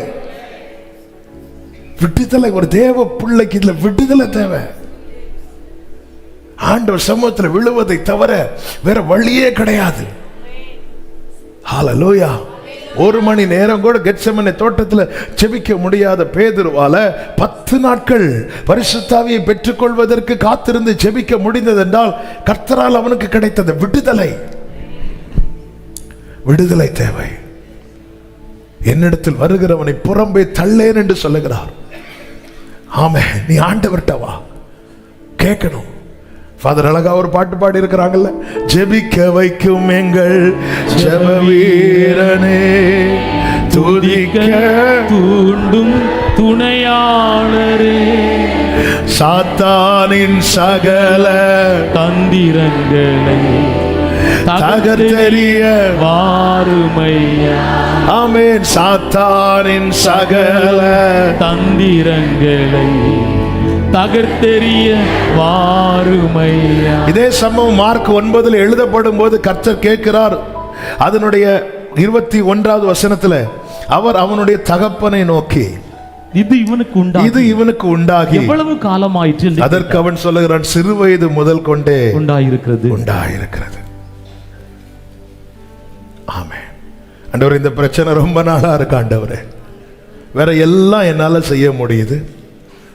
விடுதலை, ஒரு தேவ பிள்ளைக்கு இதுல விடுதலை தேவை. ஆண்டவர் சமூகத்தில் விழுவதை தவிர வேற வழியே கிடையாது. ஹல்லேலூயா. 1 மணி நேரம் கூட கெத்செமனே தோட்டத்தில் செபிக்க முடியாத பேதுருவால 10 நாட்கள் பரிசுத்த ஆவியை பெற்றுக்கொள்வதற்கு காத்திருந்து செபிக்க முடிந்தது என்றால் கர்த்தரால் அவனுக்கு கிடைத்தது விடுதலை. விடுதலை தேவை. என்னிடத்தில் வருகிறவனை புறம்பே தள்ளேன் என்று சொல்லுகிறார். ஆமென். நீ ஆண்டவர்ட்ட வா, கேட்கணும். ஃபாதர் அழகா ஒரு பாட்டு பாடி இருக்கிறாங்கல்ல, ஜெபிக்க வைக்கும் எங்கள் ஜெப வீரனே, துதிக்க தூண்டும் துணையாளரே, சாத்தானின் சகல தந்திரங்களை தகர்த்தெறிய வாருமையா. ஆமென். சாத்தானின் சகல தந்திரங்களை தகர்த்தெறிய வாருமையா. இதே சம்பவம் மார்க் 9 எழுதப்படும் போது கர்த்தர் கேட்கிறார். அதனுடைய 21வது வசனத்துல அவர் அவனுடைய தகப்பனை நோக்கி, இது இவனுக்கு உண்டாகி எவ்வளவு காலமாயிற்று? அதற்கு அவன் சொல்லுகிறான், சிறுவயது முதல் கொண்டே உண்டாயிருக்கிறது. ஆமென். ஆண்டவரே, இந்த பிரச்சனை ரொம்ப நாளா இருக்கு ஆண்டவரே, வேற எல்லாம் என்னால செய்ய முடியுது,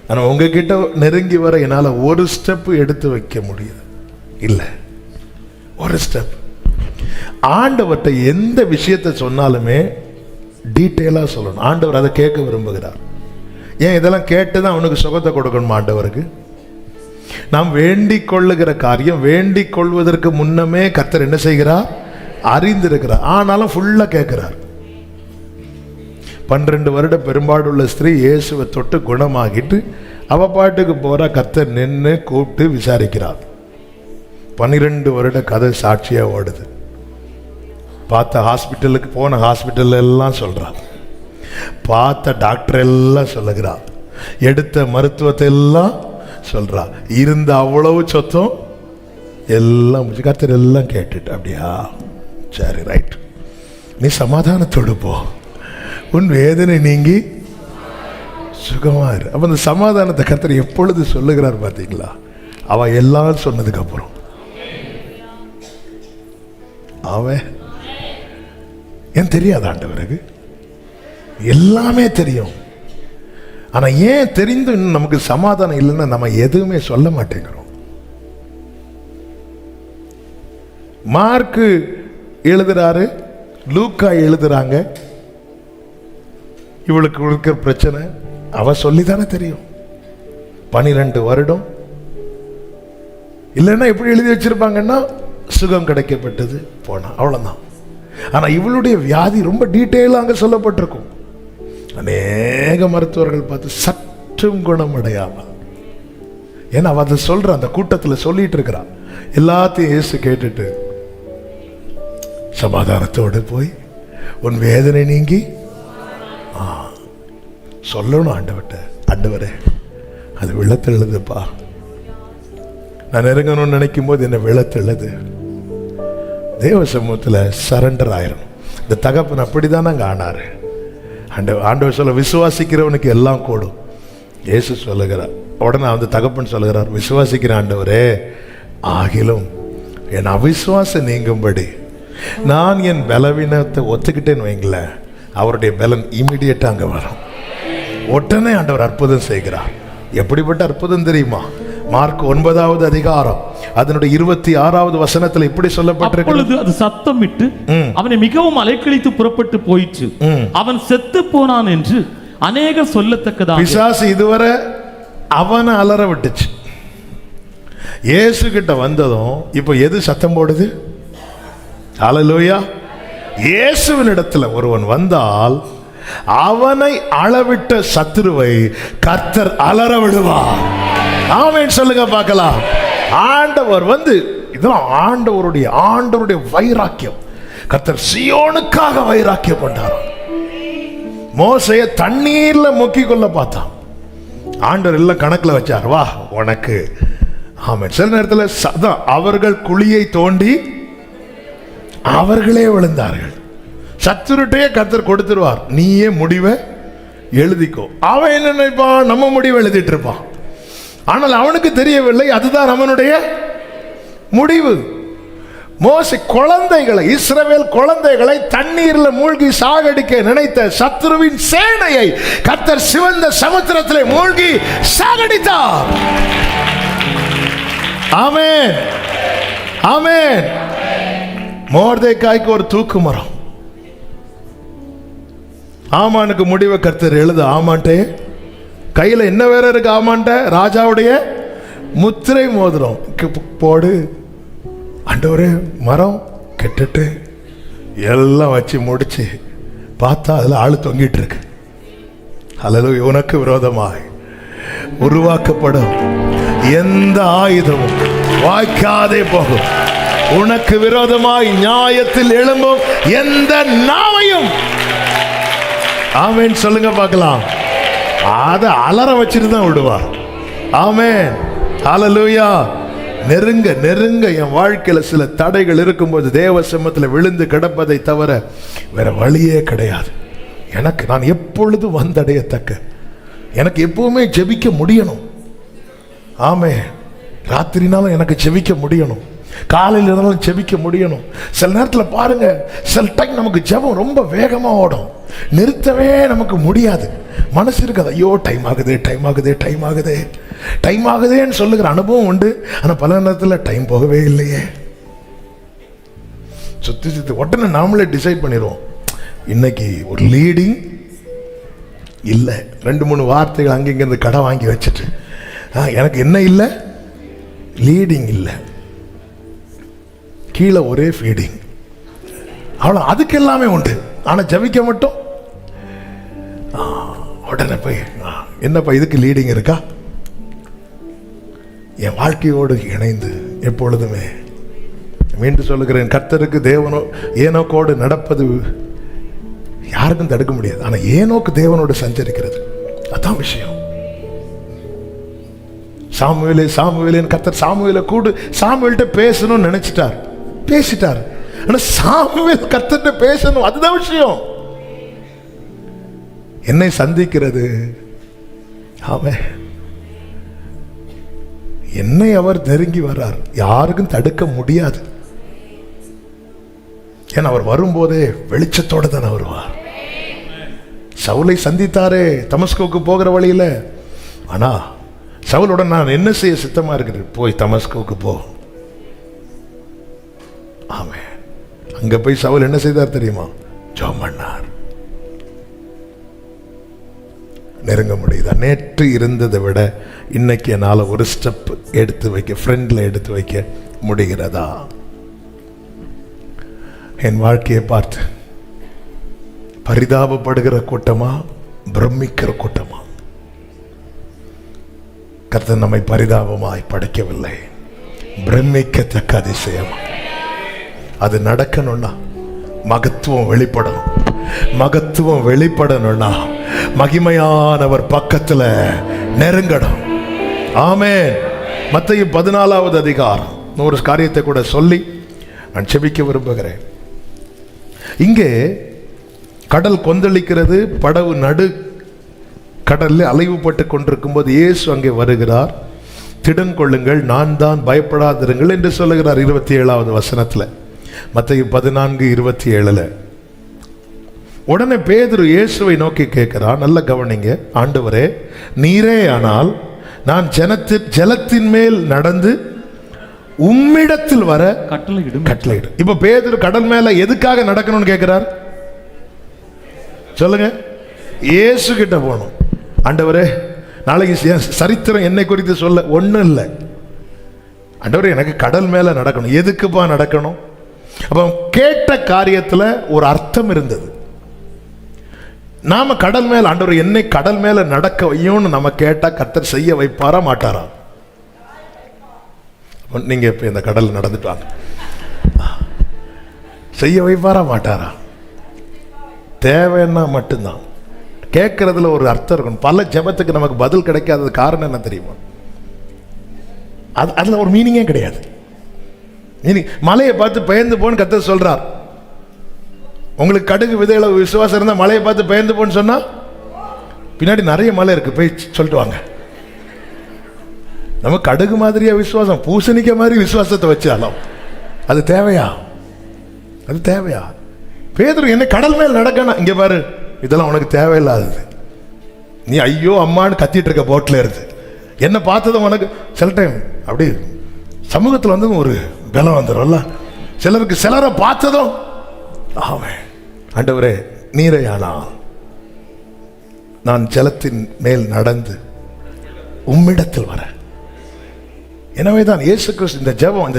ஆனா உங்ககிட்ட நெருங்கி வர என்னால ஒரு ஸ்டெப் எடுத்து வைக்க முடியுது இல்ல. ஒரு ஸ்டெப். ஆண்டவர்கிட்ட எந்த விஷயத்தை சொன்னாலுமே டீட்டெயிலா சொல்லணும். ஆண்டவர் அதை கேட்க விரும்புகிறார். ஏன் இதெல்லாம் கேட்டுதான் அவனுக்கு சுகத்தை கொடுக்கணும் ஆண்டவருக்கு? நாம் வேண்டிக் கொள்ளுகிற காரியம் வேண்டிக் கொள்வதற்கு முன்னமே கர்த்தர் என்ன செய்கிறார்? அறிந்திருக்கிறார். ஆனாலும் ஃபுல்லா கேட்கிறார். 12 வருட பெரும்பாடுள்ள ஸ்திரீ இயேசுவை தொட்டு குணமாகிட்டு அவ பாட்டுக்கு போற. கர்த்தர் நின்று கூப்பிட்டு விசாரிக்கிறார். 12 வருட கதை சாட்சியா ஓடுது. பார்த்த ஹாஸ்பிட்டலுக்கு போன ஹாஸ்பிட்டல் எல்லாம் சொல்றார், பார்த்த டாக்டர் எல்லாம் சொல்லுகிறார், எடுத்த மருத்துவத்தை எல்லாம் சொல்றா. இருந்த அவ்வளவு சொத்தம் எல்லாம் கர்த்தர் எல்லாம் கேட்டுட்டு, அப்படியா சரி ரைட், நீ சமாதானத்தோடு போ, உன் வேதனை நீங்கி சுகமா இரு. அப்ப அந்த சமாதானத்தை கர்த்தர் எப்பொழுது சொல்லுகிறார் பார்த்தீங்களா? அவ எல்லாம் சொன்னதுக்கு அப்புறம் அவன் ஏன் தெரியாது ஆண்டவருக்கு? எல்லாமே தெரியும். ஆனா ஏன் தெரிந்தும் இன்னும் நமக்கு சமாதானம் இல்லைன்னா நம்ம எதுவுமே சொல்ல மாட்டேங்கிறோம். மார்க்கு எழுதுறாரு, லூக்கா எழுதுறாங்க. இவளுக்கு இருக்கிற பிரச்சனை அவ சொல்லிதானே தெரியும். 12 வருடம் இல்லைன்னா எப்படி எழுதி வச்சிருப்பாங்கன்னா சுகம் கிடைக்கப்பட்டது போனா, அவ்வளவுதான். ஆனா இவளுடைய வியாதி ரொம்ப டீட்டெயிலா அங்க சொல்லப்பட்டிருக்கும். அநேக மருத்துவர்கள் பார்த்து சற்றும் குணமடையாமல், ஏன்னா அவ அதை சொல்ற அந்த கூட்டத்தில் சொல்லிட்டு இருக்கிறான். எல்லாத்தையும் இயேசு கேட்டுட்டு சமாதானத்தோடு போய் உன் வேதனை நீங்கி சொல்லணும் ஆண்டவர்கிட்ட, ஆண்டவரே அது விழத்தெழுதுப்பா, நான் நெருங்கணும்னு நினைக்கும் போது என்ன விழத்தெழுது. தேவ சமூகத்தில் சரண்டர் ஆயிரும். இந்த தகப்பன் அப்படிதான் நாங்கள் ஆனாரு. ஆண்டவர் சொல்ல, விசுவாசிக்கிறவனுக்கு எல்லாம் கூடும். இயேசு சொல்லுகிறார். உடனே அந்த தகப்பன் சொல்லுகிறார், விசுவாசிக்கிற ஆண்டவரே, ஆகிலும் என் அவிசுவாசம் நீங்கும்படி நான் என் பலவீனத்தை ஒத்துக்கிட்டேன்னு வைங்களேன், அவருடைய பலன் இமிடியேட்டா அங்க வரும். உடனே ஆண்டவர் அற்புதம் செய்கிறார். எப்படிப்பட்ட அற்புதம் தெரியுமா? மார்க் 9வது அதிகாரம் அதனுடைய 26வது வசனத்தில் இப்படி சொல்லப்பட்டிருக்கிறது. அது சத்தமிட்டு அவனை மிகவும் அலைக்கழித்து புறப்பட்டு போயிற்று. அவன் செத்து போனான் என்று அநேகர் சொல்லத்தக்கதா. பிசாசு இதுவரை அவனை அலற விட்டுச்சு. இயேசு கிட்ட வந்ததும் இப்ப எது சத்தம் போடுது? ஹல்லேலூயா. இயேசுவின் இடத்துல ஒருவன் வந்தால் அவனை அளவிட்ட சத்துருவை கர்த்தர் அலற விடுவார். ஆமென் சொல்லுங்க பார்க்கலாம். ஆண்டவர் இதெல்லாம் ஆண்டவருடைய வைராக்கியம். கர்த்தர் சீயோனுக்காக வைராக்கியம் கொண்டார். மோசைய தண்ணீர்ல முக்கிக் கொள்ள பார்த்தான். ஆண்டவர் எல்லாம் கணக்குல வச்சார், வா உனக்கு. ஆமென். சில நேரத்தில் அவர்கள் குழியை தோண்டி அவர்களே விழுந்தார்கள். சத்துருட்டையே கர்த்தர் கொடுத்துருவார், நீயே முடிவை எழுதிக்கோ. அவன் என்ன நினைப்பான்? நம்ம முடிவை எழுதிட்டு இருப்பான். ஆனால் அவனுக்கு தெரியவில்லை அதுதான் அவனுடைய முடிவு. மோசே குழந்தைகளை, இஸ்ரவேல் குழந்தைகளை தண்ணீர்ல மூழ்கி சாகடிக்க நினைத்த சத்துருவின் சேனையை கர்த்தர் சிவந்த சமுத்திரத்திலே மூழ்கி சாகடித்தார். ஆமென், ஆமென். மோர்தேக்காய்க்கு ஒரு தூக்கு மரம். ஆமானுக்கு முடிவை கர்த்தர் எழுத. ஆமான்ட்டே கையில என்ன வேற இருக்கு? ஆமான்ட்ட ராஜாவுடைய முத்திரை மோதிரம் போடு. ஆண்டவரே, மரம் கெட்டுட்டு எல்லாம் வச்சு முடிச்சு பார்த்தா அதுல ஆளு தொங்கிட்டு இருக்கு. அல்லது உனக்கு விரோதமாய் உருவாக்கப்படும் எந்த ஆயுதமும் வாய்க்காதே போகும். உனக்கு விரோதமாய் நியாயத்தில் எழும்பும் எந்த நாவையும், ஆமென் சொல்லுங்க பார்க்கலாம், அதை அலற வச்சுட்டு தான் விடுவா. ஆமென், ஹல்லேலூயா. நெருங்க நெருங்க என் வாழ்க்கையில சில தடைகள் இருக்கும்போது தேவ சமூகத்தில் விழுந்து கிடப்பதை தவிர வேற வழியே கிடையாது. நான் எப்பொழுதும் வந்தடையத்தக்க, எனக்கு எப்பவுமே ஜெபிக்க முடியணும். ஆமென். ராத்திரினாலும் எனக்கு ஜெபிக்க முடியணும், காலையில் இருந்தாலும் ஜெபிக்க முடியணும். சில நேரத்தில் பாருங்க, சில டைம் நமக்கு ஜெபம் ரொம்ப வேகமா ஓடும், நிறுத்தவே நமக்கு முடியாது. மனசு இருக்காது, ஐயோ டைம் ஆகுது டைம் ஆகுது டைம் ஆகுது டைம் ஆகுதேன்னு சொல்லுகிற அனுபவம் உண்டு. ஆனா பல நேரத்தில் டைம் போகவே இல்லையே. சுத்தி சுத்தி உடனே நாமளே டிசைட் பண்ணிடுவோம், இன்னைக்கு ஒரு லீடிங் இல்லை. 2-3 வார்த்தைகள் அங்கிருந்து கடை வாங்கி வச்சுட்டு எனக்கு என்ன இல்லை, லீடிங் இல்லை, கீழே ஒரே ஃபீடிங், அவ்வளோ. அதுக்கு எல்லாமே உண்டு. ஆனால் ஜபிக்க மட்டும் உடனே போய் என்னப்பா இதுக்கு லீடிங் இருக்கா, என் வாழ்க்கையோடு இணைந்து எப்பொழுதுமே, மீண்டும் சொல்லுகிறேன், கர்த்தருக்கு தேவனோ ஏனோக்கோடு நடப்பது யாருக்கும் தடுக்க முடியாது. ஆனா ஏனோக்கு தேவனோடு சஞ்சரிக்கிறது, அதான் விஷயம். சாமுவேலே சாமுவேலேன்னு கர்த்தர் சாமுவேலை கூடு சாமுவேல்கிட்ட பேசணும்னு நினைச்சிட்டார், பேசிட்டார். ஆனா சாமுவேல் கர்த்தர்கிட்ட பேசணும், அதுதான் விஷயம். என்னை சந்திக்கிறது அவன், என்னை அவர் நெருங்கி வர்றார், யாருக்கும் தடுக்க முடியாது. ஏன்னா அவர் வரும்போதே வெளிச்சத்தோட தானே வருவார். சவுலை சந்தித்தாரே தமஸ்குவுக்கு போகிற வழியில. ஆனா சவுலுடன் நான் என்ன செய்ய சித்தமா இருக்கிறேன், போய் தமஸ்குவுக்கு போ. ஆமென். அங்க போய் சவுல் என்ன செய்தார் தெரியுமா? ஜெபம் பண்ணார். நெருங்க முடியுதா? நேற்று இருந்ததை விட இன்னைக்கு என்னால் ஒரு ஸ்டெப் எடுத்து வைக்க, ஃப்ரெண்டில் எடுத்து வைக்க முடிகிறதா? என் வாழ்க்கையை பார்த்து பரிதாபப்படுகிற கூட்டமா, பிரமிக்கிற கூட்டமா? கர்த்தர் நம்மை பரிதாபமாய் படைக்கவில்லை, பிரமிக்கத்தக்க அதிசயம். அது நடக்கணும்னா மகத்துவம் வெளிப்படணும். மகத்துவம் வெளிப்படணும்னா மகிமையானவர் பக்கத்துல நெருங்கணும். ஆமென். மத்தேயு 14வது அதிகாரம் ஒரு காரியத்தை கூட சொல்லி நான் செபிக்க விரும்புகிறேன். இங்கே கடல் கொந்தளிக்கிறது, படவு நடு கடலில் அலைவுபட்டு கொண்டிருக்கும் போது இயேசு அங்கே வருகிறார். திடன் கொள்ளுங்கள், நான் தான், பயப்படாதிருங்கள் என்று சொல்லுகிறார் 27வது வசனத்துல, மத்தேயு 14:27. உடனே பேதுரு இயேசுவை நோக்கி கேட்கிறார், நல்ல கவனிங்க, ஆண்டவரே, நீரே ஆனால் நான் ஜலத்தின் மேல் நடந்து உம்மிடத்தில் வர கட்டளையிடும். இப்ப பேதுரு கடல் மேல எதுக்காக நடக்கணும்னு கேட்கிறார்? சொல்லுங்க. இயேசு கிட்ட போகணும். ஆண்டவரே, நாளைக்கு சரித்திரம் என்னை குறித்து சொல்ல ஒண்ணும் இல்லை. ஆண்டவரே, எனக்கு கடல் மேல நடக்கணும். எதுக்குப்பா நடக்கணும்? அப்ப கேட்ட காரியத்துல ஒரு அர்த்தம் இருந்தது. நாம கடல் மேல, ஆண்டவர் என்னை கடல் மேல நடக்க வையும்னு நம்ம கேட்டா கர்த்தர் செய்ய வைப்பாரா மாட்டாரா? நீங்க இப்ப இந்த கடல் நடந்துட்டு வாங்க, செய்ய வைப்பாரா மாட்டாரா? தேவைன்னா மட்டும்தான். கேட்கறதுல ஒரு அர்த்தம் இருக்கணும். பல ஜெபத்துக்கு நமக்கு பதில் கிடைக்காதது காரணம் என்ன தெரியுமா? அதுல ஒரு மீனிங்கே கிடையாது. மலையை பார்த்து பெயர்ந்து போன்னு கர்த்தர் சொல்றார். உங்களுக்கு கடுகு விதையில விசுவாசம் இருந்தா மலையை பார்த்து பெயர்ந்து போன்னு சொன்னா, பின்னாடி நிறைய மலை இருக்கு, போய் சொல்லிட்டு வாங்க. நம்ம கடுகு மாதிரியா விசுவாசம், பூசணிக்க மாதிரி விசுவாசத்தை வச்சாலும் அது தேவையா? அது தேவையா? பேதுரு என்ன கடல் மேல் நடக்கணும், இங்க பாரு, இதெல்லாம் உனக்கு தேவையில்லாதது. நீ ஐயோ அம்மான்னு கத்திட்டு இருக்க போட்ல இருந்து என்ன பார்த்ததும் உனக்கு சில டைம் அப்படி சமூகத்தில் வந்து ஒரு பலம் வந்துடும்ல. சிலருக்கு சிலரை பார்த்ததும் ஆமென், ஆண்டவரே நீரையானா நான் ஜலத்தின் மேல் நடந்து உம்மிடத்தில் வர. எனவேதான் இயேசு கிறிஸ்து இந்த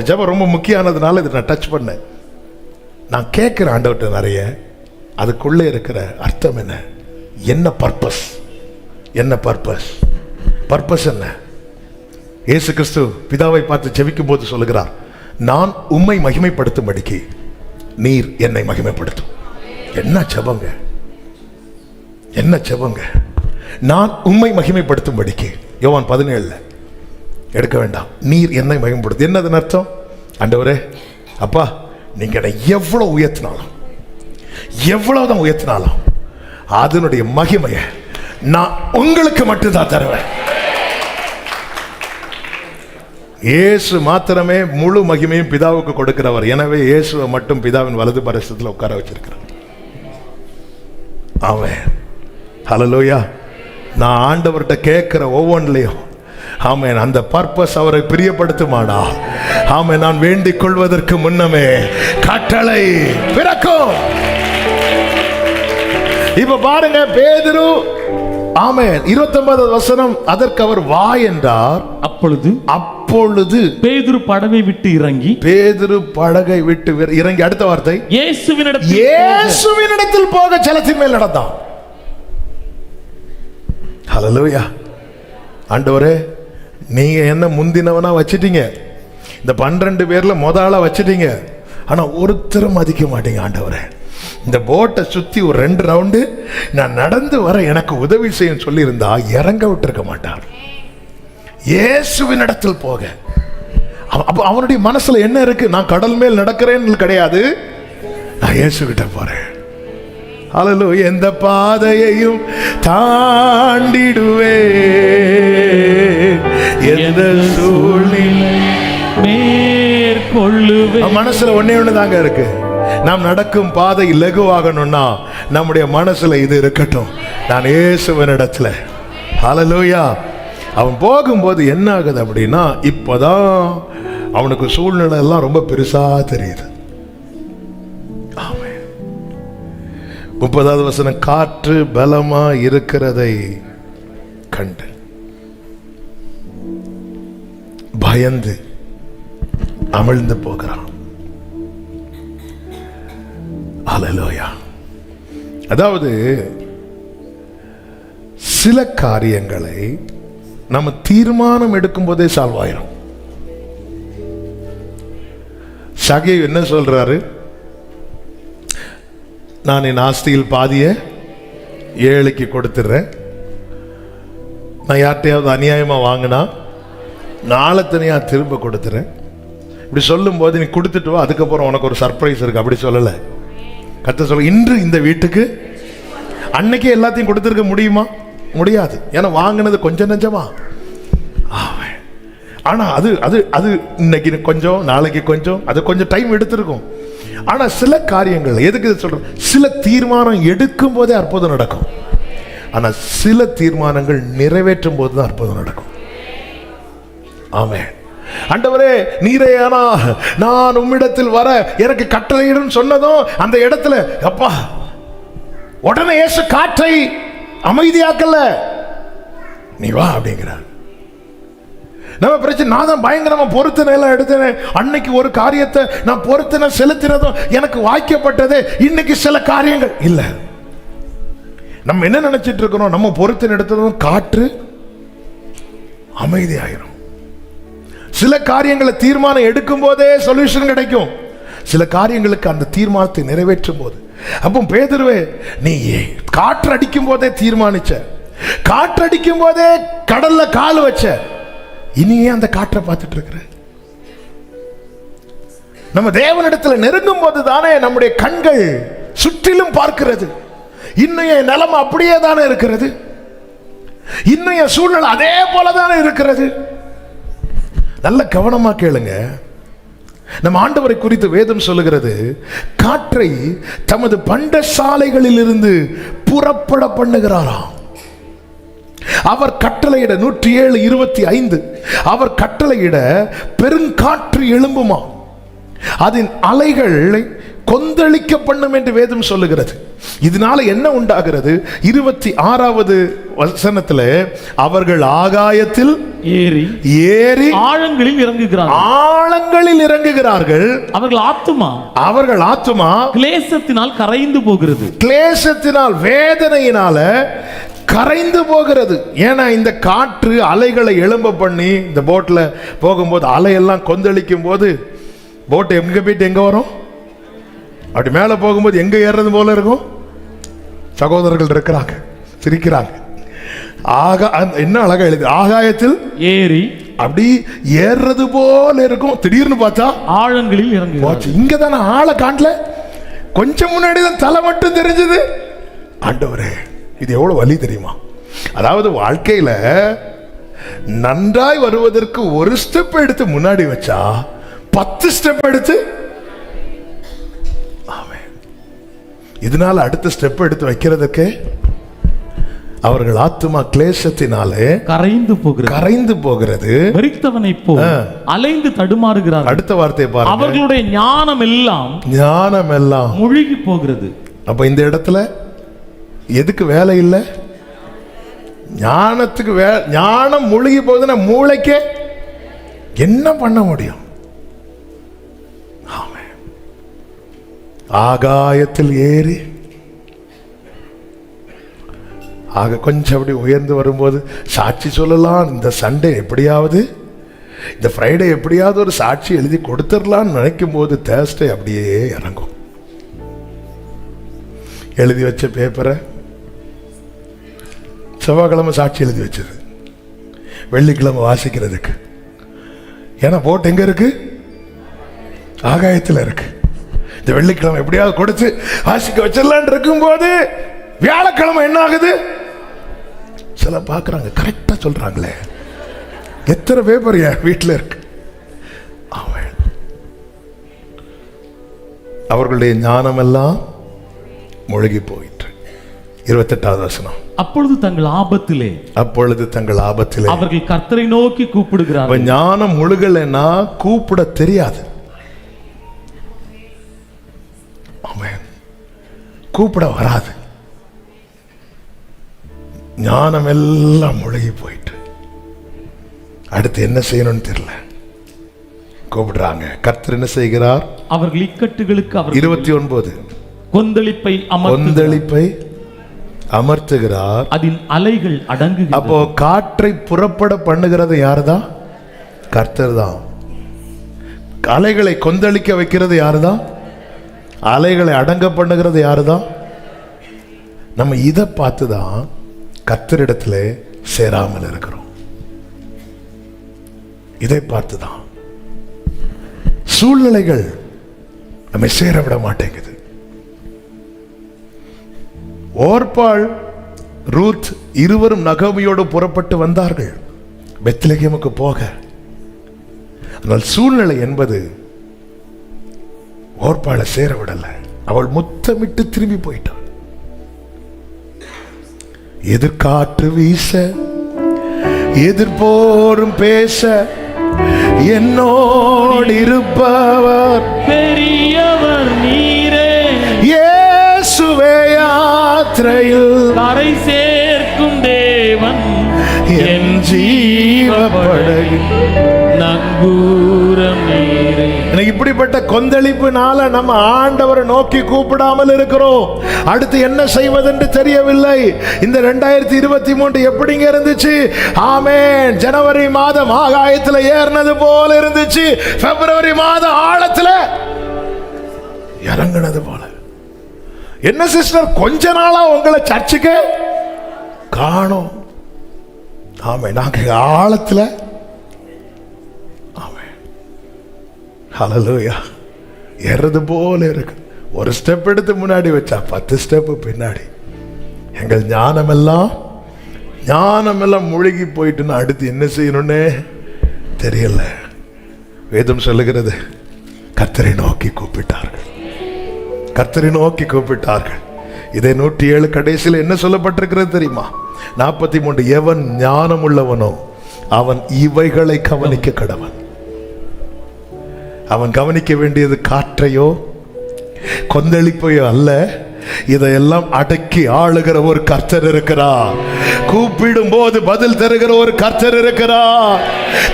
ஜெபம் ரொம்ப முக்கியமானதுனால இதை நான் டச் பண்ணேன். நான் கேட்கிறேன் ஆண்டவர்கிட்ட நிறைய, அதுக்குள்ளே இருக்கிற அர்த்தம் என்ன? என்ன பர்பஸ்? என்ன பர்பஸ்? பர்பஸ் என்ன? இயேசு கிறிஸ்து பிதாவை பார்த்து ஜெபிக்கும் போது சொல்லுகிறார், நான் உம்மை மகிமைப்படுத்தும்படிக்கு நீர் என்னை மகிமைப்படுத்தும். என்ன ஜெபங்க, என்ன ஜெபங்க! நான் உம்மை மகிமைப்படுத்தும்படிக்கு. யோவான் 17 எடுக்க வேண்டாம். நீர் என்னை மகிமைப்படுத்து. என்னது அர்த்தம்? ஆண்டவரே, அப்பா, நீங்க என்னை எவ்வளவு உயர்த்தினாலும், எவ்வளவுதான் உயர்த்தினாலும் அதனுடைய மகிமையை நான் உங்களுக்கு மட்டும்தான் தருவேன். இயேசு மாத்திரமே முழு மகிமையும் பிதாவுக்கு கொடுக்கிறவர். எனவே இயேசுவை மட்டும் பிதாவின் வலது பரிசத்தில் உட்கார வச்சிருக்கிறார். ஆமென், ஹல்லேலூயா. நான் ஆண்டவர்கிட்ட கேட்கிற ஒவ்வொன்றிலையும் ஆமென், அந்த பர்பஸ் அவரை பிரியப்படுத்துமானா? ஆமென், நான் வேண்டிக் கொள்வதற்கு முன்னமே கட்டளை பிறக்கும். இப்ப பாருங்க, பேதுரு ஆமென் 29வது வசனம், அதற்கு அவர் வா என்றார். அப்பொழுது பேதுரு படகை விட்டு இறங்கி அடுத்த வார்த்தை, இயேசுவினிடத்தில் போக ஜலத்தின் மேல் நடந்தான். ஹல்லேலூயா. ஆண்டவரே, நீங்க என்ன முந்தினவனா வச்சிட்டீங்க, இந்த 12 பேர்ல முதலா வச்சிட்டீங்க. ஆனா ஒருத்தரும் மதிக்க மாட்டீங்க ஆண்டவரே. இந்த போட்டை சுத்தி ஒரு 2 ரவுண்டு நான் நடந்து வர எனக்கு உதவி செய்யும் சொல்லி இருந்தா இறங்க விட்டுருக்க மாட்டார். இயேசுவின் இடத்தில் போக. அப்ப அவனுடைய மனசுல என்ன இருக்கு? நான் கடல் மேல் நடக்கிறேன்னு கிடையாது, நான் இயேசு கிட்ட போறேன். ஹல்லேலூயா. எந்த பாதையையும் தாண்டிடுவே, எந்த சூழ்நிலை மேற்கொள்ளுவே. மனசுல ஒண்ணே தாங்க இருக்கு. நாம் நடக்கும் பாதை லகுவாகணும்னா நம்முடைய மனசுல இது இருக்கட்டும், நான் இயேசுவின் இடத்துல. ஹல்லேலூயா. அவன் போகும்போது என்ன ஆகுது அப்படின்னா, இப்பதான் அவனுக்கு சூழ்நிலை எல்லாம் ரொம்ப பெருசா தெரியுது. 30வது வசனம், காற்று பலமா இருக்கிறதை கண்டு பயந்து அமிழ்ந்து போகிறான். ஹல்லேலூயா. அதாவது சில காரியங்களை நம்ம தீர்மானம் எடுக்கும் போதே சால்வ் ஆயிரும். சகேயு என்ன சொல்றாரு? நான் என் ஆஸ்தியில் பாதியை ஏழைக்கு கொடுத்துடுறேன், நான் யார்கிட்டையாவது அநியாயமா வாங்கினா நாளை தனியா திரும்ப கொடுத்துறேன். இப்படி சொல்லும் போது நீ கொடுத்துட்டு வா, அதுக்கப்புறம் உனக்கு ஒரு சர்ப்ரைஸ் இருக்கு. அப்படி சொல்லல. கர்த்தர் சொல்ல, இன்று இந்த வீட்டுக்கு அன்னைக்கே எல்லாத்தையும் கொடுத்துருக்க முடியுமா? முடியாது. ஏன்னா வாங்கினது கொஞ்சம் நெஞ்சமா. ஆனா அது அது அது இன்னைக்கு கொஞ்சம், நாளைக்கு கொஞ்சம், அது கொஞ்சம் டைம் எடுத்திருக்கும். ஆனா சில காரியங்கள், எதுக்கு சொல்றேன், சில தீர்மானம் எடுக்கும் போதே அற்புதம் நடக்கும். ஆனா சில தீர்மானங்கள் நிறைவேற்றும் போதுதான் அற்புதம் நடக்கும். ஆமென். ஆண்டவரே நீரே ஆனா நான் உம்மிடத்தில் வர எனக்கு கட்டளையிடும் சொன்னதும் அந்த இடத்துல அப்பா உடனே இயேசு காற்றை அமைதியாக்கல, நீ வா அப்படிங்கிறார். நம்ம பிரச்சனை, நான் தான் பயங்கரமா பொருத்தனை எல்லாம் எடுத்தேன். அன்னைக்கு ஒரு காரியத்தை நான் பொருத்தனை செலுத்தினதும் எனக்கு வாய்க்கப்பட்டது, இன்னைக்கு சில காரியங்கள் இல்ல. நம்ம என்ன நினைச்சிட்டு இருக்கிறோம்? நம்ம பொருத்தனை எடுத்ததும் காற்று அமைதியாயிரும். சில காரியங்களை தீர்மானம் எடுக்கும் போதே சொல்யூஷன் கிடைக்கும். சில காரியங்களுக்கு அந்த தீர்மானத்தை நிறைவேற்றும் போது. அப்போ பேதுருவே, நீ காற்று அடிக்கும் போதே தீர்மானிச்ச, காற்று அடிக்கும் போதே கடல்ல கால் வச்ச, இனியே அந்த காற்றை பார்த்துட்டு இருக்கிற. நம்ம தேவனிடத்தில் நெருங்கும் போது தானே நம்முடைய கண்கள் சுற்றிலும் பார்க்கிறது. இன்னும் என் நிலைமை அப்படியே தானே இருக்கிறது, இன்னும் என் சூழ்நிலை அதே போலதானே இருக்கிறது. நல்ல கவனமா கேளுங்க. நம்ம ஆண்டவரை குறித்து வேதம் சொல்லுகிறது, காற்றை தமது பண்டசாலைகளில் இருந்து புறப்பட பண்ணுகிறாராம். அவர் கட்டளையிட 107:25 அவர் கட்டளையிட பெருங்காற்று எழும்புமா, அதன் அலைகள் கொந்தளிக்க பண்ணும் என்று வேதம் சொல்லுகிறது. இதனால என்ன உண்டாகிறது? 26வது வசனத்துல, அவர்கள் ஆகாயத்தில் ஏறி ஆழங்களில் இறங்குகிறார்கள். ஆழங்களில் இறங்குகிறார்கள். அவர்கள் ஆத்துமா கிளேசத்தினால் கரைந்து போகிறது. கிளேசத்தினால், வேதனையினால கரைந்து போகிறது. ஏன்னா இந்த காற்று அலைகளை எழும்ப பண்ணி இந்த போட்ல போகும்போது அலையெல்லாம் கொந்தளிக்கும் போது போட் எங்க போயிட்டு எங்க வரும்? அப்படி மேல போகும்போது எங்க ஏறது போல இருக்கும். சகோதரர்கள் இருக்கிறாங்க, சிரிக்கிறாங்க. என்ன அழகா எழுது, ஆகாயத்தில் ஏறி அப்படி ஏறது போல இருக்கும். திடீர்னு பார்த்தா ஆழங்களில் இறங்கு. இங்கதானே ஆழ காட்டல, கொஞ்சம் முன்னாடி தான் தலை மட்டும் தெரிஞ்சது. ஆண்டவரே, இது எவ்வளவு வலி தெரியுமா? அதாவது வாழ்க்கையில நன்றாய் வருவதற்கு ஒரு ஸ்டெப் எடுத்து முன்னாடி வச்சா 10 ஸ்டெப் எடுத்து, இதனால அடுத்த ஸ்டெப் எடுத்து வைக்கிறதுக்கு அவர்கள் ஆத்துமா கிளேசத்தினாலே கரைந்து போகிறது. வெறித்தவனை போல் அலைந்து தடுமாறுகிறார்கள். அடுத்த வார்த்தையை பாருங்க, அவர்களுடைய ஞானம் எல்லாம் மூழ்கி போகிறது. அப்ப இந்த இடத்துல எதுக்கு வேலை இல்லை? ஞானத்துக்கு ஞானம் மூழ்கி போகுதுன்னா மூளைக்கு என்ன பண்ண முடியும்? ஆகாயத்தில் ஏறி ஆக கொஞ்சம் அப்படி உயர்ந்து வரும்போது சாட்சி சொல்லலாம், இந்த சண்டே எப்படியாவது, இந்த ஃப்ரைடே எப்படியாவது ஒரு சாட்சி எழுதி கொடுத்துடலான்னு நினைக்கும் போது தேர்ஸ்டே அப்படியே இறங்கும். எழுதி வச்ச பேப்பரை செவ்வாய்க்கிழமை சாட்சி எழுதி வச்சது, வெள்ளிக்கிழமை வாசிக்கிறதுக்கு. ஏன்னா போட் எங்க இருக்கு? ஆகாயத்தில் இருக்கு. இந்த வெள்ளிக்கிழமை எப்படியாவது கொடுத்து வாசிக்க வச்சிடலான் இருக்கும்போது வியாழக்கிழமை என்ன ஆகுது? சில பார்க்குறாங்க, கரெக்டா சொல்றாங்களே, எத்தனை பேப்பர் என் வீட்டில் இருக்கு. அவர்களுடைய ஞானம் எல்லாம் மூழ்கி போயிற்று. 28வது வசனம். அப்பொழுது தங்கள் ஆபத்திலே அவர்கள் கர்த்தரை நோக்கி கூப்பிடுகிறார்கள். ஞானம் முழுகலைன்னா கூப்பிட தெரியாது. கூப்பிட வராது. ஞானம் எல்லாம் முழுகி போயிட்டு அடுத்து என்ன செய்யணும்னு தெரியல. கூப்பிடுறாங்க. கர்த்தர் என்ன செய்கிறார்? அவர்கள் இக்கட்டுகளுக்கு 29 கொந்தளிப்பை அமர்த்துகிறார், அதன் அலைகள் அடங்குகிறது. அப்போ காற்றை புறப்பட பண்ணுகிறது யாருதான்? கர்த்தர் தான். அலைகளை கொந்தளிக்க வைக்கிறது யாருதான்? அலைகளை அடங்க பண்ணுகிறது யாருதான்? நம்ம இதை பார்த்துதான் கர்த்தரிடத்துல சேராமல் இருக்கிறோம். இதை பார்த்துதான் சூழ்நிலைகள் நம்மை சேர விட மாட்டேங்குது. ஓர்பாள், ரூத் இருவரும் நகோமியோடு புறப்பட்டு வந்தார்கள் பெத்லகேமுக்கு போக. ஆனால் சூழ்நிலை என்பது ஓர்பாளை சேர விடல. அவள் முத்தமிட்டு திரும்பி போயிட்டாள். எதிர்காற்று வீச, எதிர்போரும் பேச, என்னோடு இருப்பவர் பெரியவர் நீரே, இயேசுவே யாத்திரையில் கரை சேர்க்கும் தேவன், என் ஜீவப்படகு நங்கூரம் நீரே. இப்படிப்பட்ட கொந்தளிப்புனால நம்ம ஆண்டவரை நோக்கி கூப்பிடாமல் இருக்கிறோம். அடுத்து என்ன செய்வதென்று தெரியவில்லை. இந்த 2023 எப்படிங்க இருந்துச்சு? ஆமென். ஜனவரி மாதம் ஆகாயத்தில் ஏறினது போல இருந்துச்சு. பிப்ரவரி மாதம் ஆழத்தில் இறங்கினது போல. என்ன சிஸ்டர், கொஞ்ச நாளா உங்களை சர்ச்சுக்கு காணோம். ஆமே, நாங்க ஆழத்துல. ஆமே, ஹல்லேலூயா. ஏறது போல இருக்கு. ஒரு ஸ்டெப் எடுத்து முன்னாடி வச்சா 10 ஸ்டெப் பின்னாடி. எங்கள் ஞானமெல்லாம் முழுகி போயிட்டுன்னு அடுத்து என்ன செய்யணும்னு தெரியல. வேதம் சொல்லுகிறது, கர்த்தரை நோக்கி கூப்பிட்டார்கள். கர்த்தரை நோக்கி கூப்பிட்டார்கள். இதை 107 கடைசியில் என்ன சொல்லப்பட்டிருக்கிறது தெரியுமா? 43. எவன் ஞானம் உள்ளவனோ அவன் இவைகளை கவனிக்க கடவன். அவன் கவனிக்க வேண்டியது காற்றையோ கொந்தளிப்பையோ அல்ல. இதையெல்லாம் அடக்கி ஆளுகிற ஒரு கர்த்தர் இருக்கிறார். கூப்பிடும் போது பதில் தருகிற ஒரு கர்த்தர் இருக்கிறார்.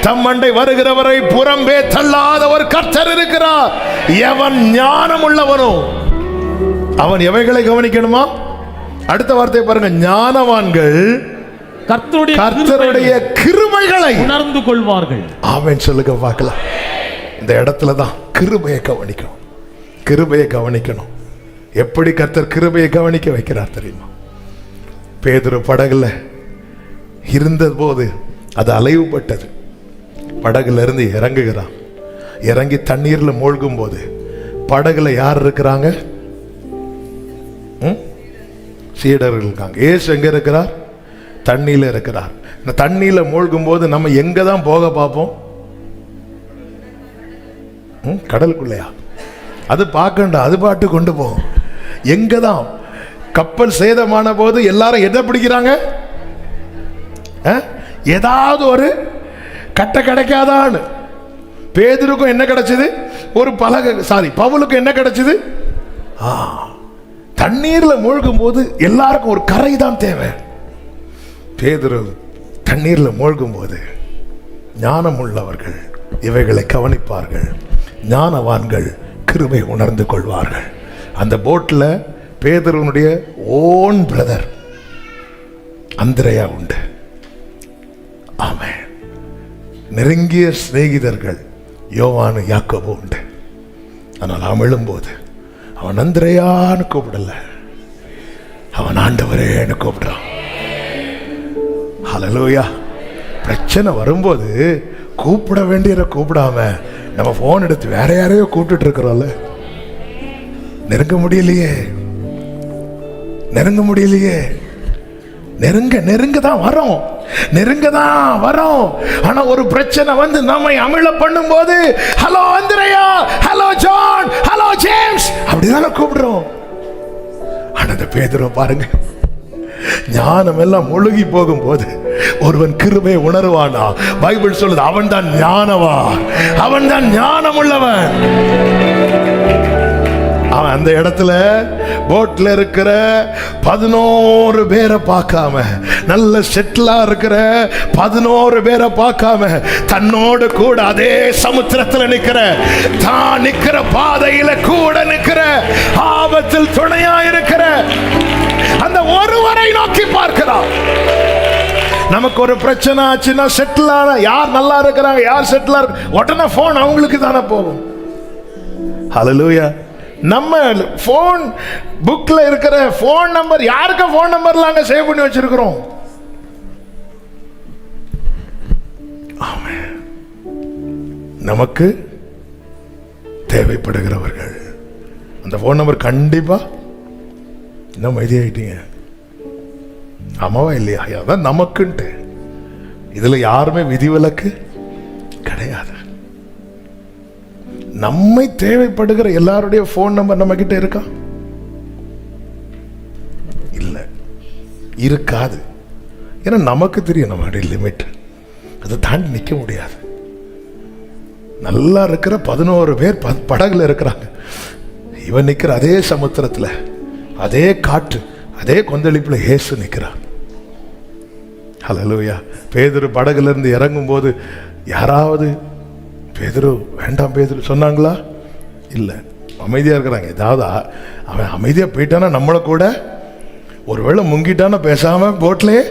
தம்மண்டை வருகிறவரை புறம்பே தள்ளாத ஒரு கர்த்தர் இருக்கிறார். எவன் ஞானம் உள்ளவனோ அவன் எவைகளை கவனிக்கணுமா? அடுத்த வார்த்தை பாருங்க. ஞானவான்கள் கர்த்தருடைய கிருபைகளை உணர்ந்து கொள்வார்கள். ஆமென் சொல்லுங்க பார்க்கலாம். இந்த இடத்துல தான் கிருபையை கவனிக்கணும். கிருபையை கவனிக்கணும். எப்படி கர்த்தர் கிருபையை கவனிக்க வைக்கிறார் தெரியுமா? பேதுரு படகுல இருந்த போது அது அலைவுபட்டது. படகுல இருந்து இறங்குகிறான். இறங்கி தண்ணீர்ல மூழ்கும் போது படகுல யார் இருக்கிறாங்க? சீடர்கள் இருக்காங்க. ஏசு எங்க இருக்கிறார்? தண்ணியில இருக்கிறார். இந்த தண்ணியில மூழ்கும் போது நம்ம எங்க தான் போக பார்ப்போம்? கடலுக்குள்ளையா? அது பார்க்கண்டா, அது பாட்டு கொண்டு போகும். எங்க தான் கப்பல் சேதமான போது எல்லாரும் எதை பிடிக்கிறாங்க? ஏதாவது ஒரு கட்டை கிடைக்காதான்னு. பேதுருக்கும் என்ன கிடைச்சது? ஒரு பலகை. பவுலுக்கும் என்ன கிடைச்சது? தண்ணீர்ல மூழ்கும் போது எல்லாருக்கும் ஒரு கரை தான் தேவை. பேதுரு தண்ணீர்ல மூழ்கும் போது ஞானம் உள்ளவர்கள் இவைகளை கவனிப்பார்கள். ஞானவான்கள் கிருபை உணர்ந்து கொள்வார்கள். அந்த போட்ல பேதுருனுடைய ஓன் பிரதர் அந்திரேயா உண்டு. ஆமென். நெருங்கிய சிநேகிதர்கள் யோவானு யாக்கோபு உண்டு. ஆனால் அவன் எழும்போது அவன் அந்திரேயான்னு கூப்பிடல, அவன் ஆண்டவரேன்னு கூப்பிடுறான். ஹல்லேலூயா. பிரச்சனை வரும்போது கூப்பிட வேண்டியதை கூப்பிடாம நம்ம போன் எடுத்து வேற யாரையோ கூப்பிட்டு இருக்கிறோம்ல. நெருங்க முடியலையே, நெருங்க முடியலையே. நெருங்க தான் வரோம், நெருங்க தான் வரோம். ஆனா ஒரு பிரச்சனை வந்து நம்மை அமிழ பண்ணும் போது ஹலோ அந்திரேயா, ஹலோ ஜான், ஹலோ ஜேம்ஸ் அப்படிதானே கூப்பிடுறோம். ஆனா அந்த பேதுரு பாருங்க, ஞானம் எல்லாம் முழுகி போகும் போது ஒருவன் கிருபையை உணர்வானா? பைபிள் சொல்லுது அவன் தான் ஞானவான், அவன் தான் ஞானம் உள்ளவன். அவன் அந்த இடத்துல போட்ல இருக்கிற 11 பேரை பார்க்காம, நல்ல செட்டிலா இருக்கிற 11 பேரை பார்க்காம, தன்னோடு கூட அதே சமுத்திரத்தில் நிக்கிற, தான் நிக்கிற பாதையில கூட நிக்கிற, ஆபத்தில் துணையா இருக்கிற அந்த ஒருவரை நோக்கி பார்க்கிறான். நமக்கு ஒரு பிரச்சனை ஆச்சுன்னா செட்டில் ஆன யார் நல்லா இருக்கிறாங்க, யார் செட்டில் இருக்கு, உடனே போன் அவங்களுக்கு தானே போகும். ஹல்லேலூயா. நம்ம போன் புக்ல இருக்கிற போன் நம்பர் யாருக்கு போன் நம்பர்ல அங்க சேவ் பண்ணி வச்சிருக்கிறோம். ஆமென். நமக்கு தேவைப்படுகிறவர்கள் அந்த போன் நம்பர் கண்டிப்பா. இன்னும் மைதியாயிட்டீங்க, ஆமாவா இல்லையா? அதான் நமக்குன்ட்டு இதுல யாருமே விதிவிலக்கு கிடையாது. நம்மை தேவைப்படுகிற எல்லாருடைய போன் நம்பர் நம்ம கிட்ட இருக்கா? இல்ல, இருக்காது. ஏன்னா நமக்கு தெரியும் நம்மளுடைய லிமிட், அதை தாண்டி நிக்க முடியாது. நல்லா இருக்கிற 11 பேர் படகுல இருக்கிறாங்க. இவன் நிக்கிற அதே சமுத்திரத்துல, அதே காற்று, அதே கொந்தளிப்புல இயேசு நிற்கிறார். ஹல்லேலூயா. பேதுரு படகுல இருந்து இறங்கும் போது யாராவது பேதுரு வேண்டாம் பேதுரு சொன்னாங்களா? இல்லை, அமைதியா இருக்கிறாங்க. ஏதாவது அவன் அமைதியா போயிட்டானா நம்மளை கூட ஒருவேளை முங்கிட்டானா பேசாம போட்லயே.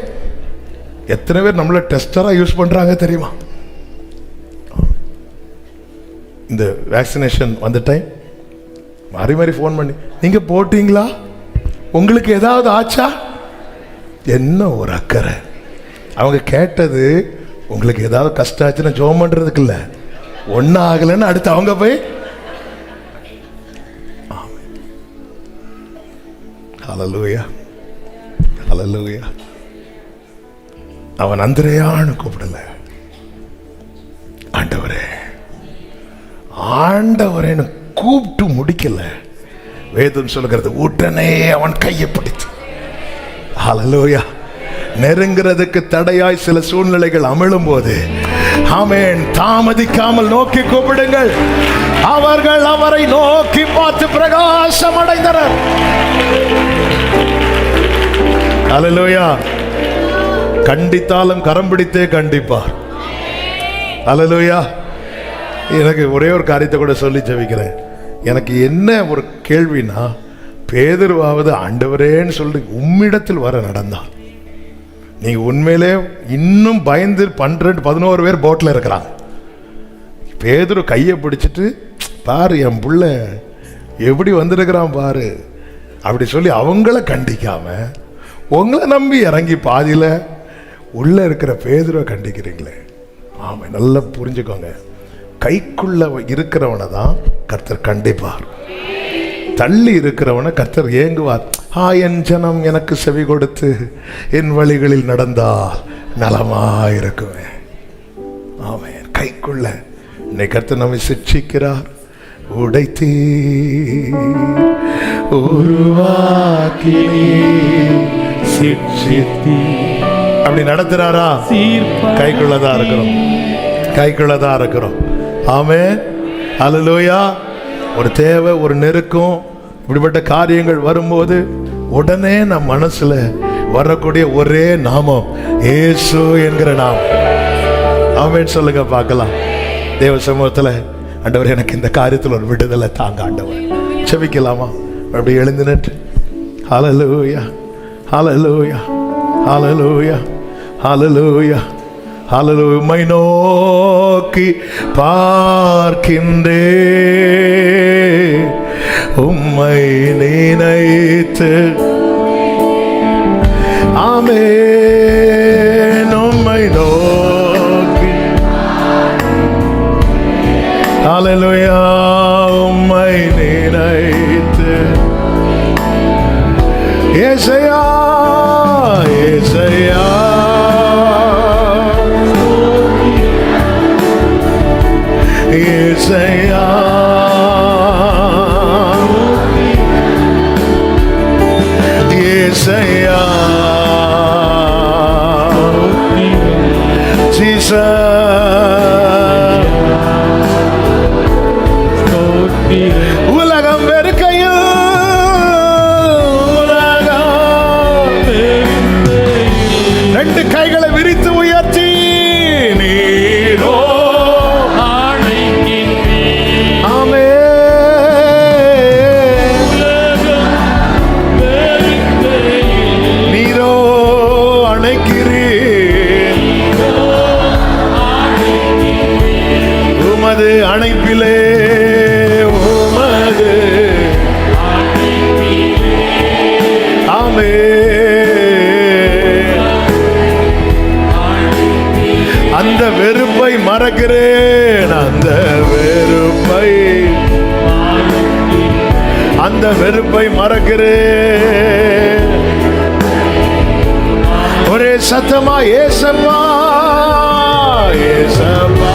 எத்தனை பேர் நம்மள டெஸ்டரா யூஸ் பண்றாங்க தெரியுமா? இந்த வேக்சினேஷன் வந்த டைம் மாறி மாறி ஃபோன் பண்ணி, நீங்க போட்டீங்களா, உங்களுக்கு ஏதாவது ஆச்சா, என்ன ஒரு அக்கறை. அவங்க கேட்டது உங்களுக்கு ஏதாவது கஷ்டம் ஆச்சுன்னா ஜோம் பண்றதுக்கு இல்ல, ஒன்னும் ஆகலன்னு அடுத்து அவங்க போய். ஹல்லேலூயா, ஹல்லேலூயா. அவன் அந்திரேயான்னு கூப்பிடல, ஆண்டவரே ஆண்டவரேன்னு கூப்பிட்டு முடிக்கல. வேதம் சொல்லுகிறது உடனே அவன் கையை பிடித்து. ஹல்லேலூயா. நெருங்கிறதுக்கு தடையாய் சில சூழ்நிலைகள் அமிழும் போது ஆமென், தாமதிக்காமல் நோக்கி கூப்பிடுங்கள். அவர்கள் அவரை நோக்கி பார்த்து பிரகாசம் அடைந்தனர். ஹல்லேலூயா. கண்டித்தாலும் கரம் பிடித்தே கண்டிப்பார். ஹல்லேலூயா. எனக்கு ஒரே ஒரு காரியத்தை கூட சொல்லி ஜெபிக்கிறேன். எனக்கு என்ன ஒரு கேள்வினா, பேதுருவாவது ஆண்டவரேன்னு சொல்லி உம்மிடத்தில் வர நடந்தான். நீங்க உண்மையிலே இன்னும் பயந்து 11 பேர் போட்ல இருக்கிறாங்க. பேதுரு கையை பிடிச்சிட்டு பாரு என் புள்ள எப்படி வந்திருக்கிறான் பாரு அப்படி சொல்லி அவங்கள கண்டிக்காம உங்களை நம்பி இறங்கி பாதியில உள்ள இருக்கிற பேதுருவை கண்டிக்கிறீங்களே. ஆமா, நல்லா புரிஞ்சுக்கோங்க. கைக்குள்ள இருக்கிறவனை தான் கர்த்தர் கண்டிப்பார். தள்ளி இருக்கிறவனை கர்த்தர் ஏங்குவார். என் ஜனம் எனக்கு செவி கொடுத்து என் வழிகளில் நடந்தால் நலமாயிருக்குமே. ஆமென். கைக்குள்ள இன்னைக்கு கர்த்தர் நம்மை சிட்சிக்கிறார். உடைத்தீ உருவாக்கி சிட்சித்தீ அப்படி நடத்துறாரா? கைக்குள்ளதான் இருக்கிறோம், கைக்குள்ளதான் இருக்கிறோம். ஆமென். ஹல்லேலூயா. ஒரு தேவை, ஒரு நெருக்கம், இப்படிப்பட்ட காரியங்கள் வரும்போது உடனே நம் மனசுல வரக்கூடிய ஒரே நாமம் இயேசு என்கிற நாமம். ஆமென். சொல்லுங்க பார்க்கலாம். தேவ சமூகத்துல ஆண்டவர் எனக்கு இந்த காரியத்தில் ஒரு விடுதலை தாங்க ஆண்டவர். செபிக்கலாமா? அப்படி எழுந்து நின்று ஹல்லேலூயா, ஹல்லேலூயா, ஹalleluya ஹalleluya ஹalleluya. உம்மை நோக்கி பார்க்கின்றே, உம்மை நினைத்து ஆமென். உம்மை நோக்கி ஹalleluya, உம்மை நினைத்து ஏசையா ஏசையா ஏசையா ஏசையா உலகம் வெறுக்கையில் ரெண்டு கைகளை விரித்து உயர்த்தி நீரோ ஆமே நீரோ அணைக்கிறீர், உமது அணைப்பிலே உமது ஆமே அந்த வெறுப்பை மறக்கிறேன், அந்த வெறுப்பை மறக்கிறேன். ஒரே சத்தமா ஏசப்பா ஏசப்பா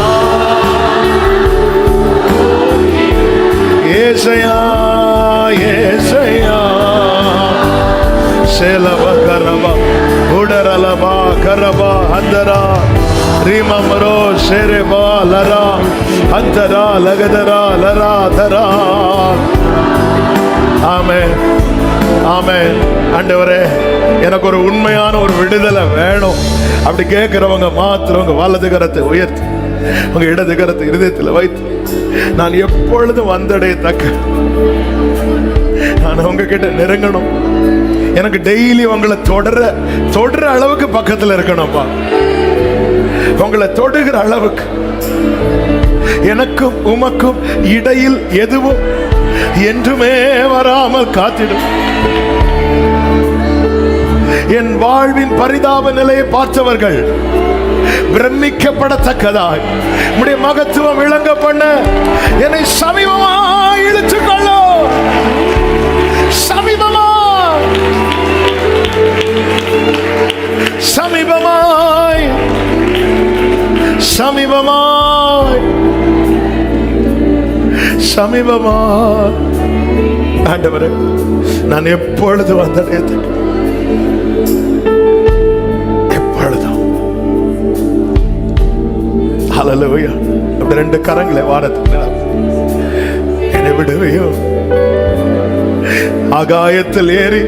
ஏசையா ஏசையா சேலவ கரபா உடரலபா கரபா அந்தரா ரீமமரோ ஷேரேபா லரா அந்தரா லகதரா லரா தரா. ஆமென் ஆமென். ஆண்டவரே, எனக்கு ஒரு உண்மையான ஒரு விடுதலை வேணும். அப்படி கேட்கிறவங்க மாத்திரம் உங்க வலது கரத்தை உயர்த்தி உங்க இடது கரத்தை இருதயத்தில் வைத்து, நான் எப்பொழுதும் வந்தடையத்தக்க நான் உங்ககிட்ட நெருங்கணும். எனக்கு டெய்லி உங்களை தொடர அளவுக்கு பக்கத்தில் இருக்கணும்ப்பா. உங்களை தொடுகிற அளவுக்கு எனக்கும் உமக்கும் இடையில் எதுவும் என்றுமே வராமல் காத்திடும். என் வாழ்வின் பரிதாப நிலையை பார்த்தவர்கள் பிரமிக்கப்படத்தக்கதாய் உம்முடைய மகத்துவம் விளங்க பண்ண என்னை சமீபமாய் இழுத்துக்கொள்ளோ, சமீபமாய் சமீபமாய் சமீபமாய் சமீபமாய். ஆண்டவரே, நான் எப்பொழுது வந்தடையது, எப்பொழுதும் ஹல்லேலூயா. அப்படி ரெண்டு கரங்களை வாரத்துக்கு என்னை விடுவையோ, ஆகாயத்தில் ஏறி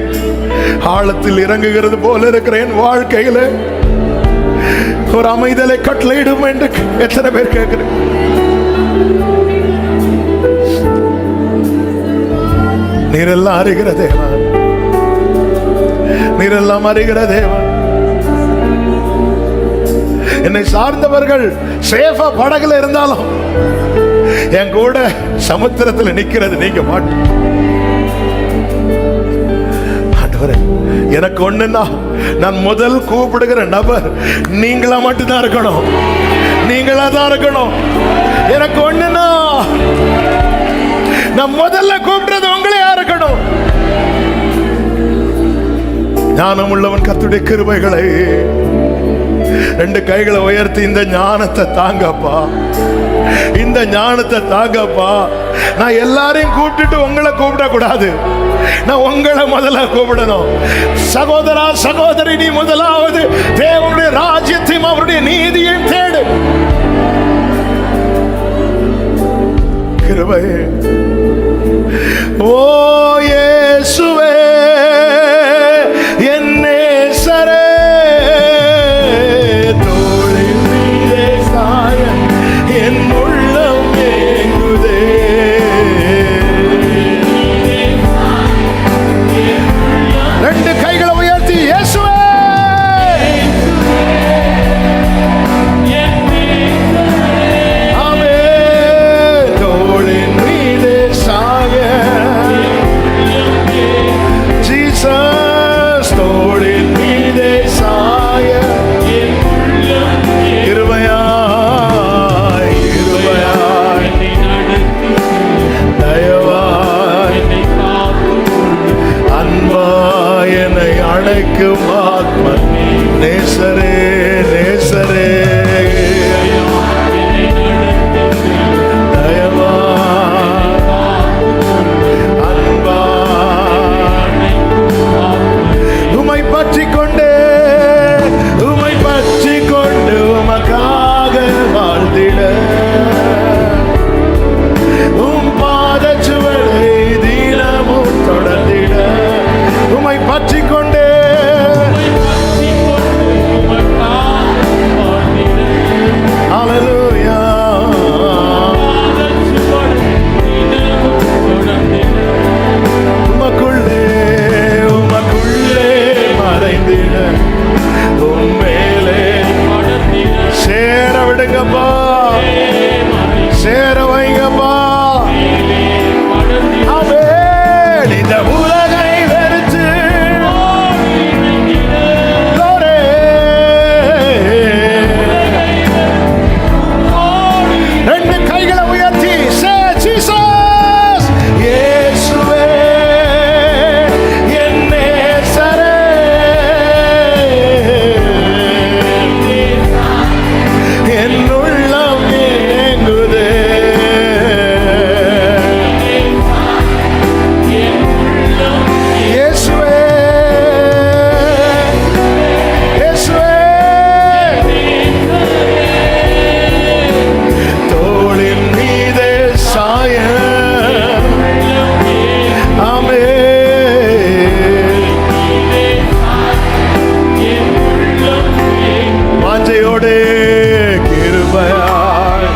ஆழத்தில் இறங்குகிறது போல இருக்கிற என் வாழ்க்கையில ஒரு அமைதலை கட்டளையிடும் என்று எத்தனை பேர் கேட்கிறேன். நீரெல்லாம் அறிகிற தேவன், நீரெல்லாம் அறிகிற தேவன். என்னை சார்ந்தவர்கள் சேஃபா படகுல இருந்தாலும் என் கூட சமுத்திரத்தில் நிக்கிறது நீங்க மாட்டோம். எனக்கு ஒண்ணுன்னா, நான் முதல் கூப்பிடுகிற நபர் நீங்களா மட்டும்தான் இருக்கணும், நீங்களா தான் இருக்கணும். எனக்கு ஒண்ணுன்னா, நான் முதல்ல கூப்பிடுறது உங்களையா இருக்கணும். ஞானம் உள்ளவன் கர்த்தருடைய கிருபைகளை ரெண்டு கைகளை உயர்த்தி இந்த ஞானத்தை தாங்கப்பா, இந்த ஞானத்தை தாங்கப்பா. நான் எல்லாரையும் கூப்பிட்டுட்டு உங்களை கூப்பிட கூடாது, நான் உங்களை முதல்ல கூப்பிடணும். சகோதரா சகோதரி, நீ முதலாவது தேவனுடைய ராஜ்யத்தையும் அவருடைய நீதியையும் தேடு. கிருபை ஓ இயேசுவே என் நேசரே, தோளின் மீதே சாய என் உள்ளம் ஏங்குதே. ரெண்டு கைகளை உயர்த்தி இயேசுவே அணைக்கும் ஆத்ம நேசரே நேசரே தயவா அன்பா உமை பற்றி கொண்டே உமை பற்றி கொண்டு உமக்காக வாழ்ந்திட உம் பாதச்சுவடை தினமும் தொடர்ந்திட உமை பற்றி கொண்டே ஹல்லேலூயா உமக்குள்ளே உமக்குள்ளே மறைந்திட உம் மேலே சேர விடுங்கப்பா சேர வைங்கப்பா ஆமென் இந்த உலகை வெறுத்து கோரே ரெண்டு கைகளை உயர்த்தி சே ஜீசஸ் இயேசுவே என் நேசரே என் உள்ளம் ஏங்குதே இயேசுவே இயேசுவே தோளின் மீதே சாய ஆமென் வாஞ்சையோடு கிருபையாய்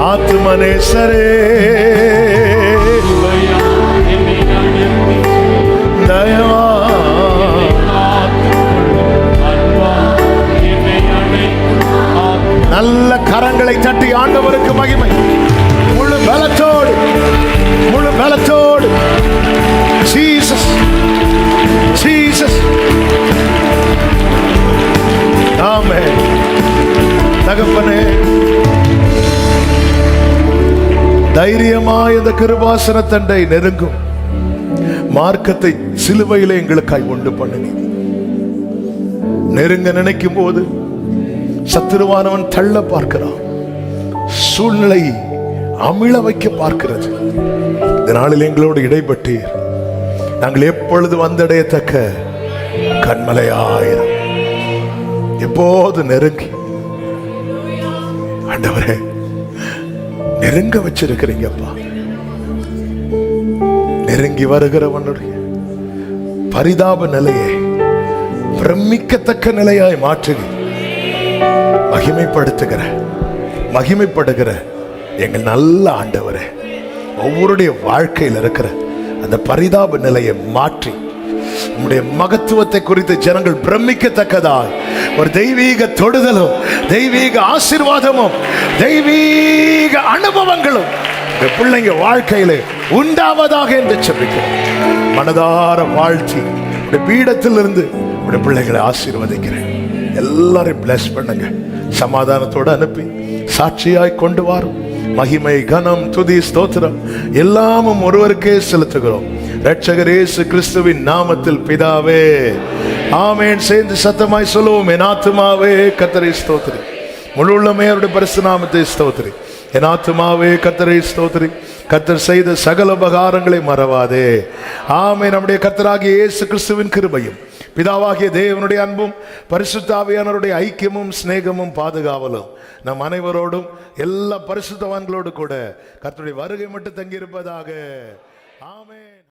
ஆத்மநேசரே தயவா நல்ல கரங்களை தட்டி ஆண்டவருக்கு மகிமை முழு பலத்தோடு முழு பலத்தோடு ஜீசஸ் ஜீசஸ் ஆமென் தகப்பனே தைரியமாய் இந்த கிருபாசன தண்டை நெருங்கும் மார்க்கத்தை சிலுவையிலே எங்களுக்காய் உண்டு பண்ணினீ நெருங்க நினைக்கும் போது சத்துருவானவன் தள்ள பார்க்கிறான் சூழ்நிலை அமிழ வைக்க பார்க்கிறது இதனாலில் எங்களோடு இடைப்பட்டீர் நாங்கள் எப்பொழுது வந்தடையத்தக்க கண்மலையாயிரம் எப்போது நெருங்கி ஆண்டவரே நெருங்க வச்சிருக்கிறீங்கப்பா நெருங்கி வருகிறவனுடைய பரிதாப நிலையை பிரமிக்கத்தக்க நிலையாய் மாற்றுகிறேன் மகிமைப்படுகிற எங்கள் நல்ல ஆண்டவரே ஒவ்வொருடைய வாழ்க்கையில் இருக்கிற அந்த பரிதாப நிலையை மாற்றி உம்முடைய மகத்துவத்தை குறித்து ஜனங்கள் பிரமிக்கத்தக்கதாய் ஒரு தெய்வீக தொடுதலும் தெய்வீக ஆசீர்வாதமும் தெய்வீக அனுபவங்களும் இந்த பிள்ளைங்க வாழ்க்கையிலே உண்டாவதாக என்று சொல்லிக்கிறேன். மனதார வாழ்த்தி உடைய பீடத்தில் இருந்து உடைய பிள்ளைகளை ஆசீர்வதிக்கிறேன். எல்லாரையும் பிளஸ் பண்ணுங்க, சமாதானத்தோடு அனுப்பி சாட்சியாய் கொண்டு வாரும். மகிமை கனம் துதி ஸ்தோத்திரம் எல்லாமும் ஒருவருக்கே செலுத்துகிறோம் இரட்சகர் இயேசு கிறிஸ்துவின் நாமத்தில் பிதாவே ஆமென். சேர்ந்து சத்தமாய் சொல்லுவோம், என் ஆத்துமாவே கர்த்தரை ஸ்தோத்திரி, முழு உள்ளமே அவருடைய பரிசுத்த நாமத்தை ஸ்தோத்திரி. என் ஆத்துமாவே கர்த்தரை ஸ்தோத்திரி, கர்த்தர் செய்த சகல உபகாரங்களை மறவாதே. ஆமென். நம்முடைய கர்த்தராகிய இயேசு கிறிஸ்துவின் கிருபையும் பிதாவாகிய தேவனுடைய அன்பும் பரிசுத்த ஆவியானவருடைய ஐக்கியமும் சிநேகமும் பாதுகாவலும் நம் அனைவரோடும் எல்லா பரிசுத்தவான்களோடு கூட கர்த்தருடைய வருகை மட்டும் தங்கியிருப்பதாக. ஆமென்.